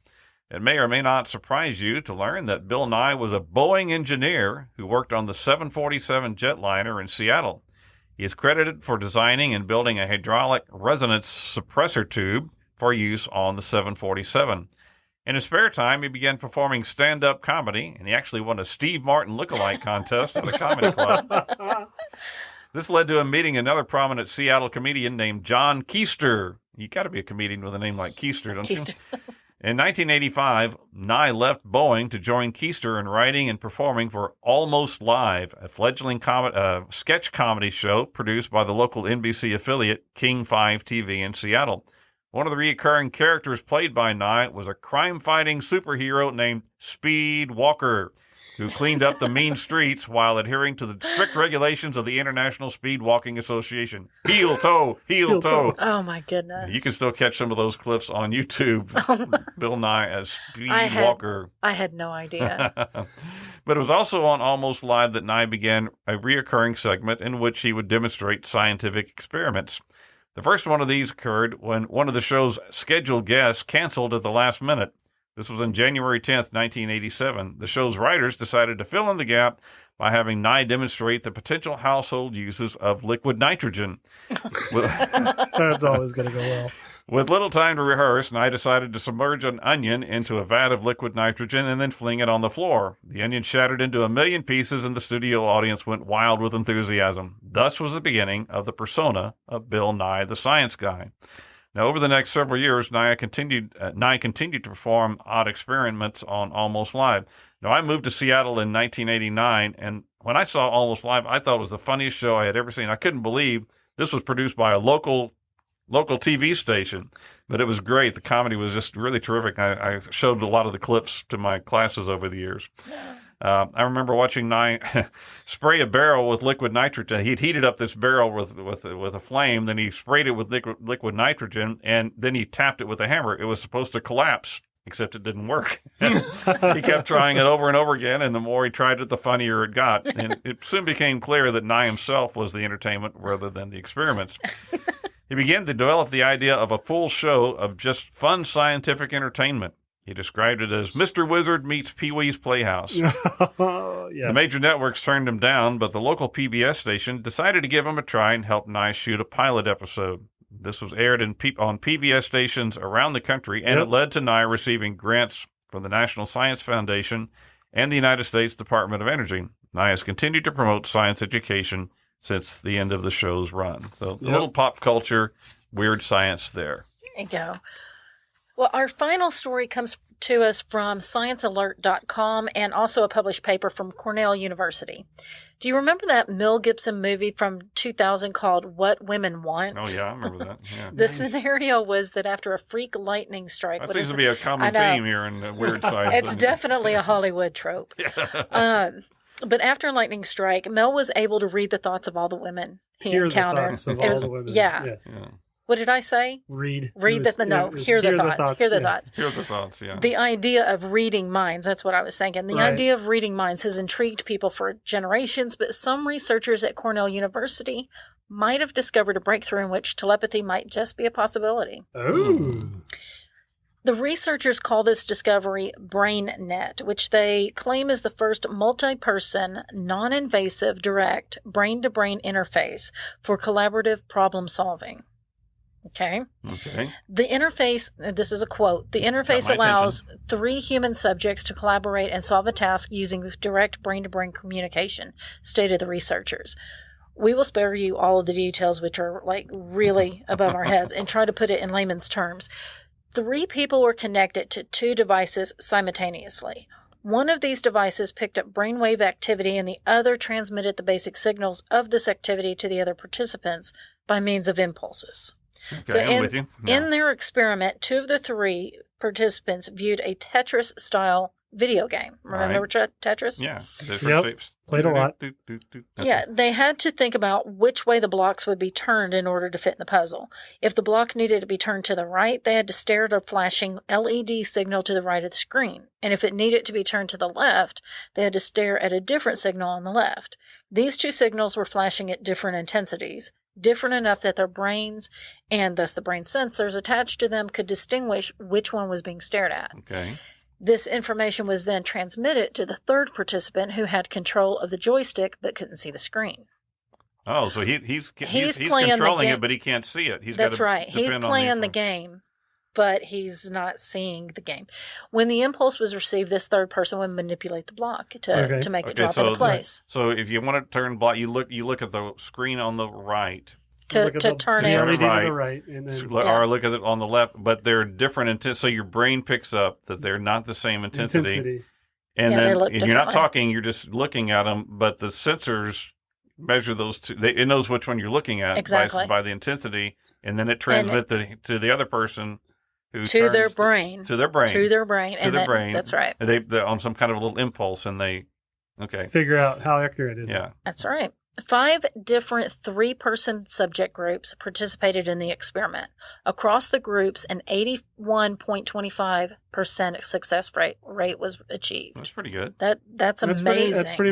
It may or may not surprise you to learn that Bill Nye was a Boeing engineer who worked on the 747 jetliner in Seattle. He is credited for designing and building a hydraulic resonance suppressor tube for use on the 747. In his spare time, he began performing stand-up comedy, and he actually won a Steve Martin lookalike contest at a comedy club. This led to him meeting another prominent Seattle comedian named John Keister. You got to be a comedian with a name like Keister, don't you? In 1985, Nye left Boeing to join Keister in writing and performing for Almost Live, a fledgling sketch comedy show produced by the local NBC affiliate King 5 TV in Seattle. One of the recurring characters played by Nye was a crime-fighting superhero named Speed Walker, who cleaned up the mean streets while adhering to the strict regulations of the International Speed Walking Association. Heel toe, heel toe. Oh, my goodness. You can still catch some of those clips on YouTube. Bill Nye as Speed Walker. I had no idea. But it was also on Almost Live that Nye began a reoccurring segment in which he would demonstrate scientific experiments. The first one of these occurred when one of the show's scheduled guests canceled at the last minute. This was on January 10th, 1987. The show's writers decided to fill in the gap by having Nye demonstrate the potential household uses of liquid nitrogen. That's always going to go well. With little time to rehearse, Nye decided to submerge an onion into a vat of liquid nitrogen and then fling it on the floor. The onion shattered into 1,000,000 pieces, and the studio audience went wild with enthusiasm. Thus was the beginning of the persona of Bill Nye, the Science Guy. Now, over the next several years, Nye continued to perform odd experiments on Almost Live. Now, I moved to Seattle in 1989, and when I saw Almost Live, I thought it was the funniest show I had ever seen. I couldn't believe this was produced by a local TV station, but it was great. The comedy was just really terrific. I showed a lot of the clips to my classes over the years. I remember watching Nye spray a barrel with liquid nitrogen. He'd heated up this barrel with a flame, then he sprayed it with liquid nitrogen, and then he tapped it with a hammer. It was supposed to collapse, except it didn't work. He kept trying it over and over again, and the more he tried it, the funnier it got. And it soon became clear that Nye himself was the entertainment rather than the experiments. He began to develop the idea of a full show of just fun scientific entertainment. He described it as Mr. Wizard meets Pee-wee's Playhouse. Yes. The major networks turned him down, but the local PBS station decided to give him a try and help Nye shoot a pilot episode. This was aired on PBS stations around the country, and it led to Nye receiving grants from the National Science Foundation and the United States Department of Energy. Nye has continued to promote science education since the end of the show's run. So a little pop culture, weird science there. There you go. Well, our final story comes to us from sciencealert.com and also a published paper from Cornell University. Do you remember that Mel Gibson movie from 2000 called What Women Want? Oh, yeah, I remember that. Yeah. The scenario was that after a freak lightning strike... That seems to be a common theme here in weird science. It's definitely a Hollywood trope. But after a lightning strike, Mel was able to read the thoughts of all the women he encountered. The thoughts of all the women. Yeah. Yes. Yeah. What did I say? Hear the thoughts. Hear the thoughts. Hear the thoughts, yeah. The idea of reading minds, that's what I was thinking. The idea of reading minds has intrigued people for generations, but some researchers at Cornell University might have discovered a breakthrough in which telepathy might just be a possibility. Oh. The researchers call this discovery BrainNet, which they claim is the first multi-person, non-invasive, direct brain-to-brain interface for collaborative problem solving. Okay. The interface, this is a quote, the interface allows 3 human subjects to collaborate and solve a task using direct brain-to-brain communication, stated the researchers. We will spare you all of the details, which are like really above our heads, and try to put it in layman's terms. 3 people were connected to 2 devices simultaneously. One of these devices picked up brainwave activity and the other transmitted the basic signals of this activity to the other participants by means of impulses. Okay, I'm with you. Yeah. In their experiment, 2 of the 3 participants viewed a Tetris-style video game. Remember Tetris? Yeah. Yep. Shapes. Played a lot. Okay. Yeah, they had to think about which way the blocks would be turned in order to fit in the puzzle. If the block needed to be turned to the right, they had to stare at a flashing LED signal to the right of the screen. And if it needed to be turned to the left, they had to stare at a different signal on the left. These 2 signals were flashing at different intensities, different enough that their brains, and thus the brain sensors attached to them, could distinguish which one was being stared at. Okay. This information was then transmitted to the 3rd participant, who had control of the joystick but couldn't see the screen. Oh, so he's playing controlling the it, but he can't see it. That's right. He's playing the game, but he's not seeing the game. When the impulse was received, this 3rd person would manipulate the block to make it drop into place. So if you want to turn block, you look at the screen on the right. To turn it right, and then, or look at it on the left, but they're different. So your brain picks up that they're not the same intensity. And then you're not talking, you're just looking at them, but the sensors measure those 2. It knows which one you're looking at by the intensity, and then it transmits to the other person. To their brain. To their brain. That's right. They're on some kind of a little impulse, and they figure out how accurate it is. Yeah. That's right. 5 different 3-person subject groups participated in the experiment. Across the groups, an 81.25% success rate was achieved. That's pretty good. That's amazing. That's pretty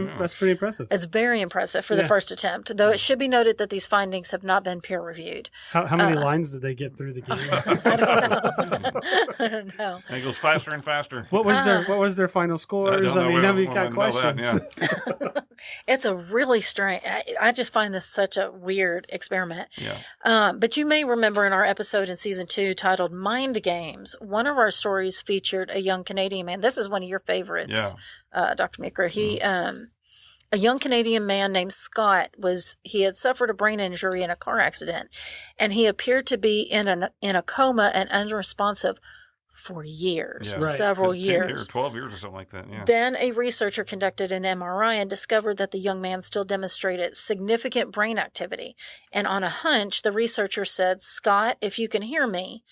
impressive. It's very impressive for the first attempt, though it should be noted that these findings have not been peer reviewed. How many lines did they get through the game? I don't know. And it goes faster and faster. What was their final scores? We've got questions. It's a really strange. I just find this such a weird experiment. Yeah. But you may remember in our episode in season 2 titled "Mind Games," one of our stories featured a young Canadian man. This is one of your favorites, Dr. Meeker. He, a young Canadian man named Scott, he had suffered a brain injury in a car accident, and he appeared to be in a coma and unresponsive for years, several years. 12 years or something like that, yeah. Then a researcher conducted an MRI and discovered that the young man still demonstrated significant brain activity. And on a hunch, the researcher said, "Scott, if you can hear me,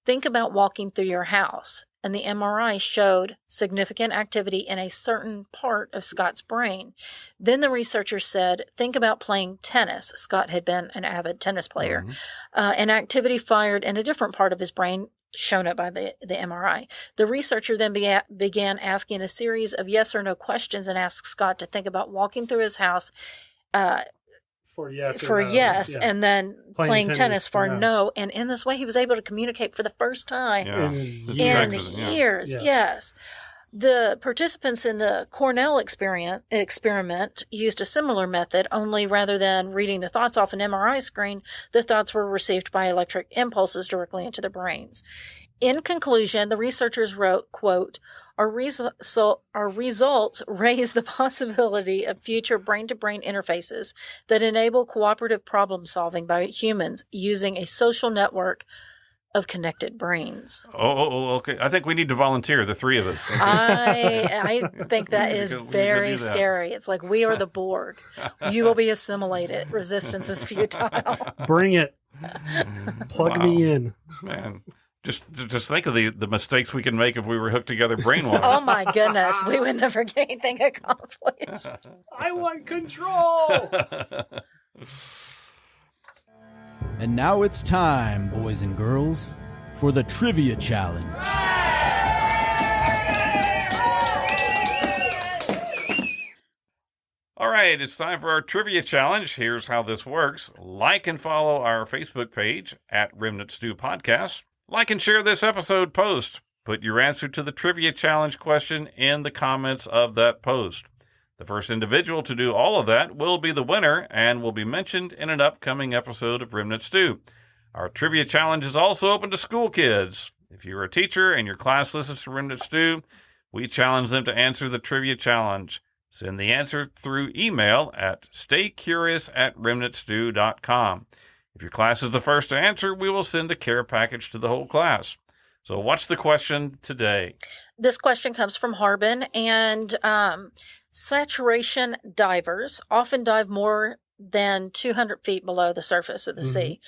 think about walking through your house." And the MRI showed significant activity in a certain part of Scott's brain. Then the researcher said, "Think about playing tennis." Scott had been an avid tennis player. Mm-hmm. And activity fired in a different part of his brain, shown up by the MRI. The researcher then began asking a series of yes or no questions and asked Scott to think about walking through his house for yes, and then playing tennis for no. And in this way, he was able to communicate for the first time in years. Yes. The participants in the Cornell experiment used a similar method, only rather than reading the thoughts off an MRI screen, the thoughts were received by electric impulses directly into their brains. In conclusion, the researchers wrote, quote, our results raise the possibility of future brain-to-brain interfaces that enable cooperative problem solving by humans using a social network of connected brains. Okay. I think we need to volunteer, the 3 of us. I think that is very scary. It's like we are the Borg. You will be assimilated. Resistance is futile. Bring it. Plug me in. Man, just think of the mistakes we can make if we were hooked together brain-wise. Oh my goodness. We would never get anything accomplished. I want control. And now it's time, boys and girls, for the Trivia Challenge. All right, it's time for our Trivia Challenge. Here's how this works. Like and follow our Facebook page at Remnant Stew Podcast. Like and share this episode post. Put your answer to the Trivia Challenge question in the comments of that post. The first individual to do all of that will be the winner and will be mentioned in an upcoming episode of Remnant Stew. Our Trivia Challenge is also open to school kids. If you're a teacher and your class listens to Remnant Stew, we challenge them to answer the Trivia Challenge. Send the answer through email at staycurious@remnantstew.com. If your class is the first to answer, we will send a care package to the whole class. So what's the question today? This question comes from Harbin, and saturation divers often dive more than 200 feet below the surface of the sea.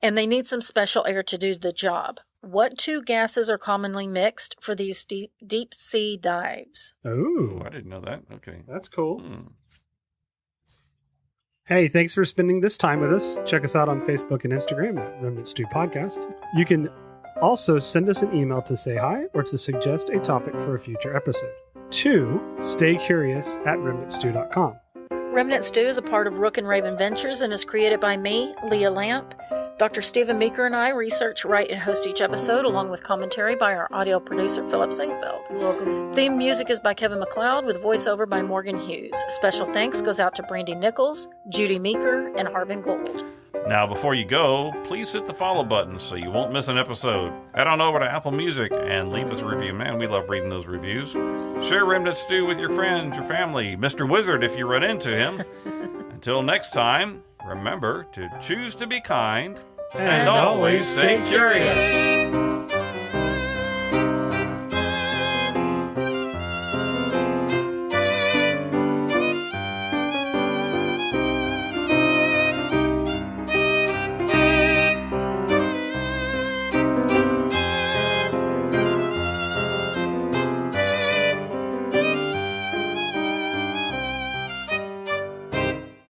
And they need some special air to do the job. What two gases are commonly mixed for these deep sea dives? Oh, I didn't know that. Okay. That's cool. Hey, thanks for spending this time with us. Check us out on Facebook and Instagram at Remnant Stew Podcast. You can also send us an email to say hi or to suggest a topic for a future episode. To staycurious@remnantstew.com. Remnant Stew is a part of Rook and Raven Ventures and is created by me, Leah Lamp. Dr. Stephen Meeker and I research, write, and host each episode, along with commentary by our audio producer, Philip Sinquefield. You're welcome. Theme music is by Kevin MacLeod, with voiceover by Morgan Hughes. Special thanks goes out to Brandy Nichols, Judy, Meeker, and Harbin, Gould. Now, before you go, please hit the follow button so you won't miss an episode. Head on over to Apple Music and leave us a review. Man, we love reading those reviews. Share Remnant Stew with your friends, your family, Mr. Wizard if you run into him. Until next time, remember to choose to be kind and always stay curious.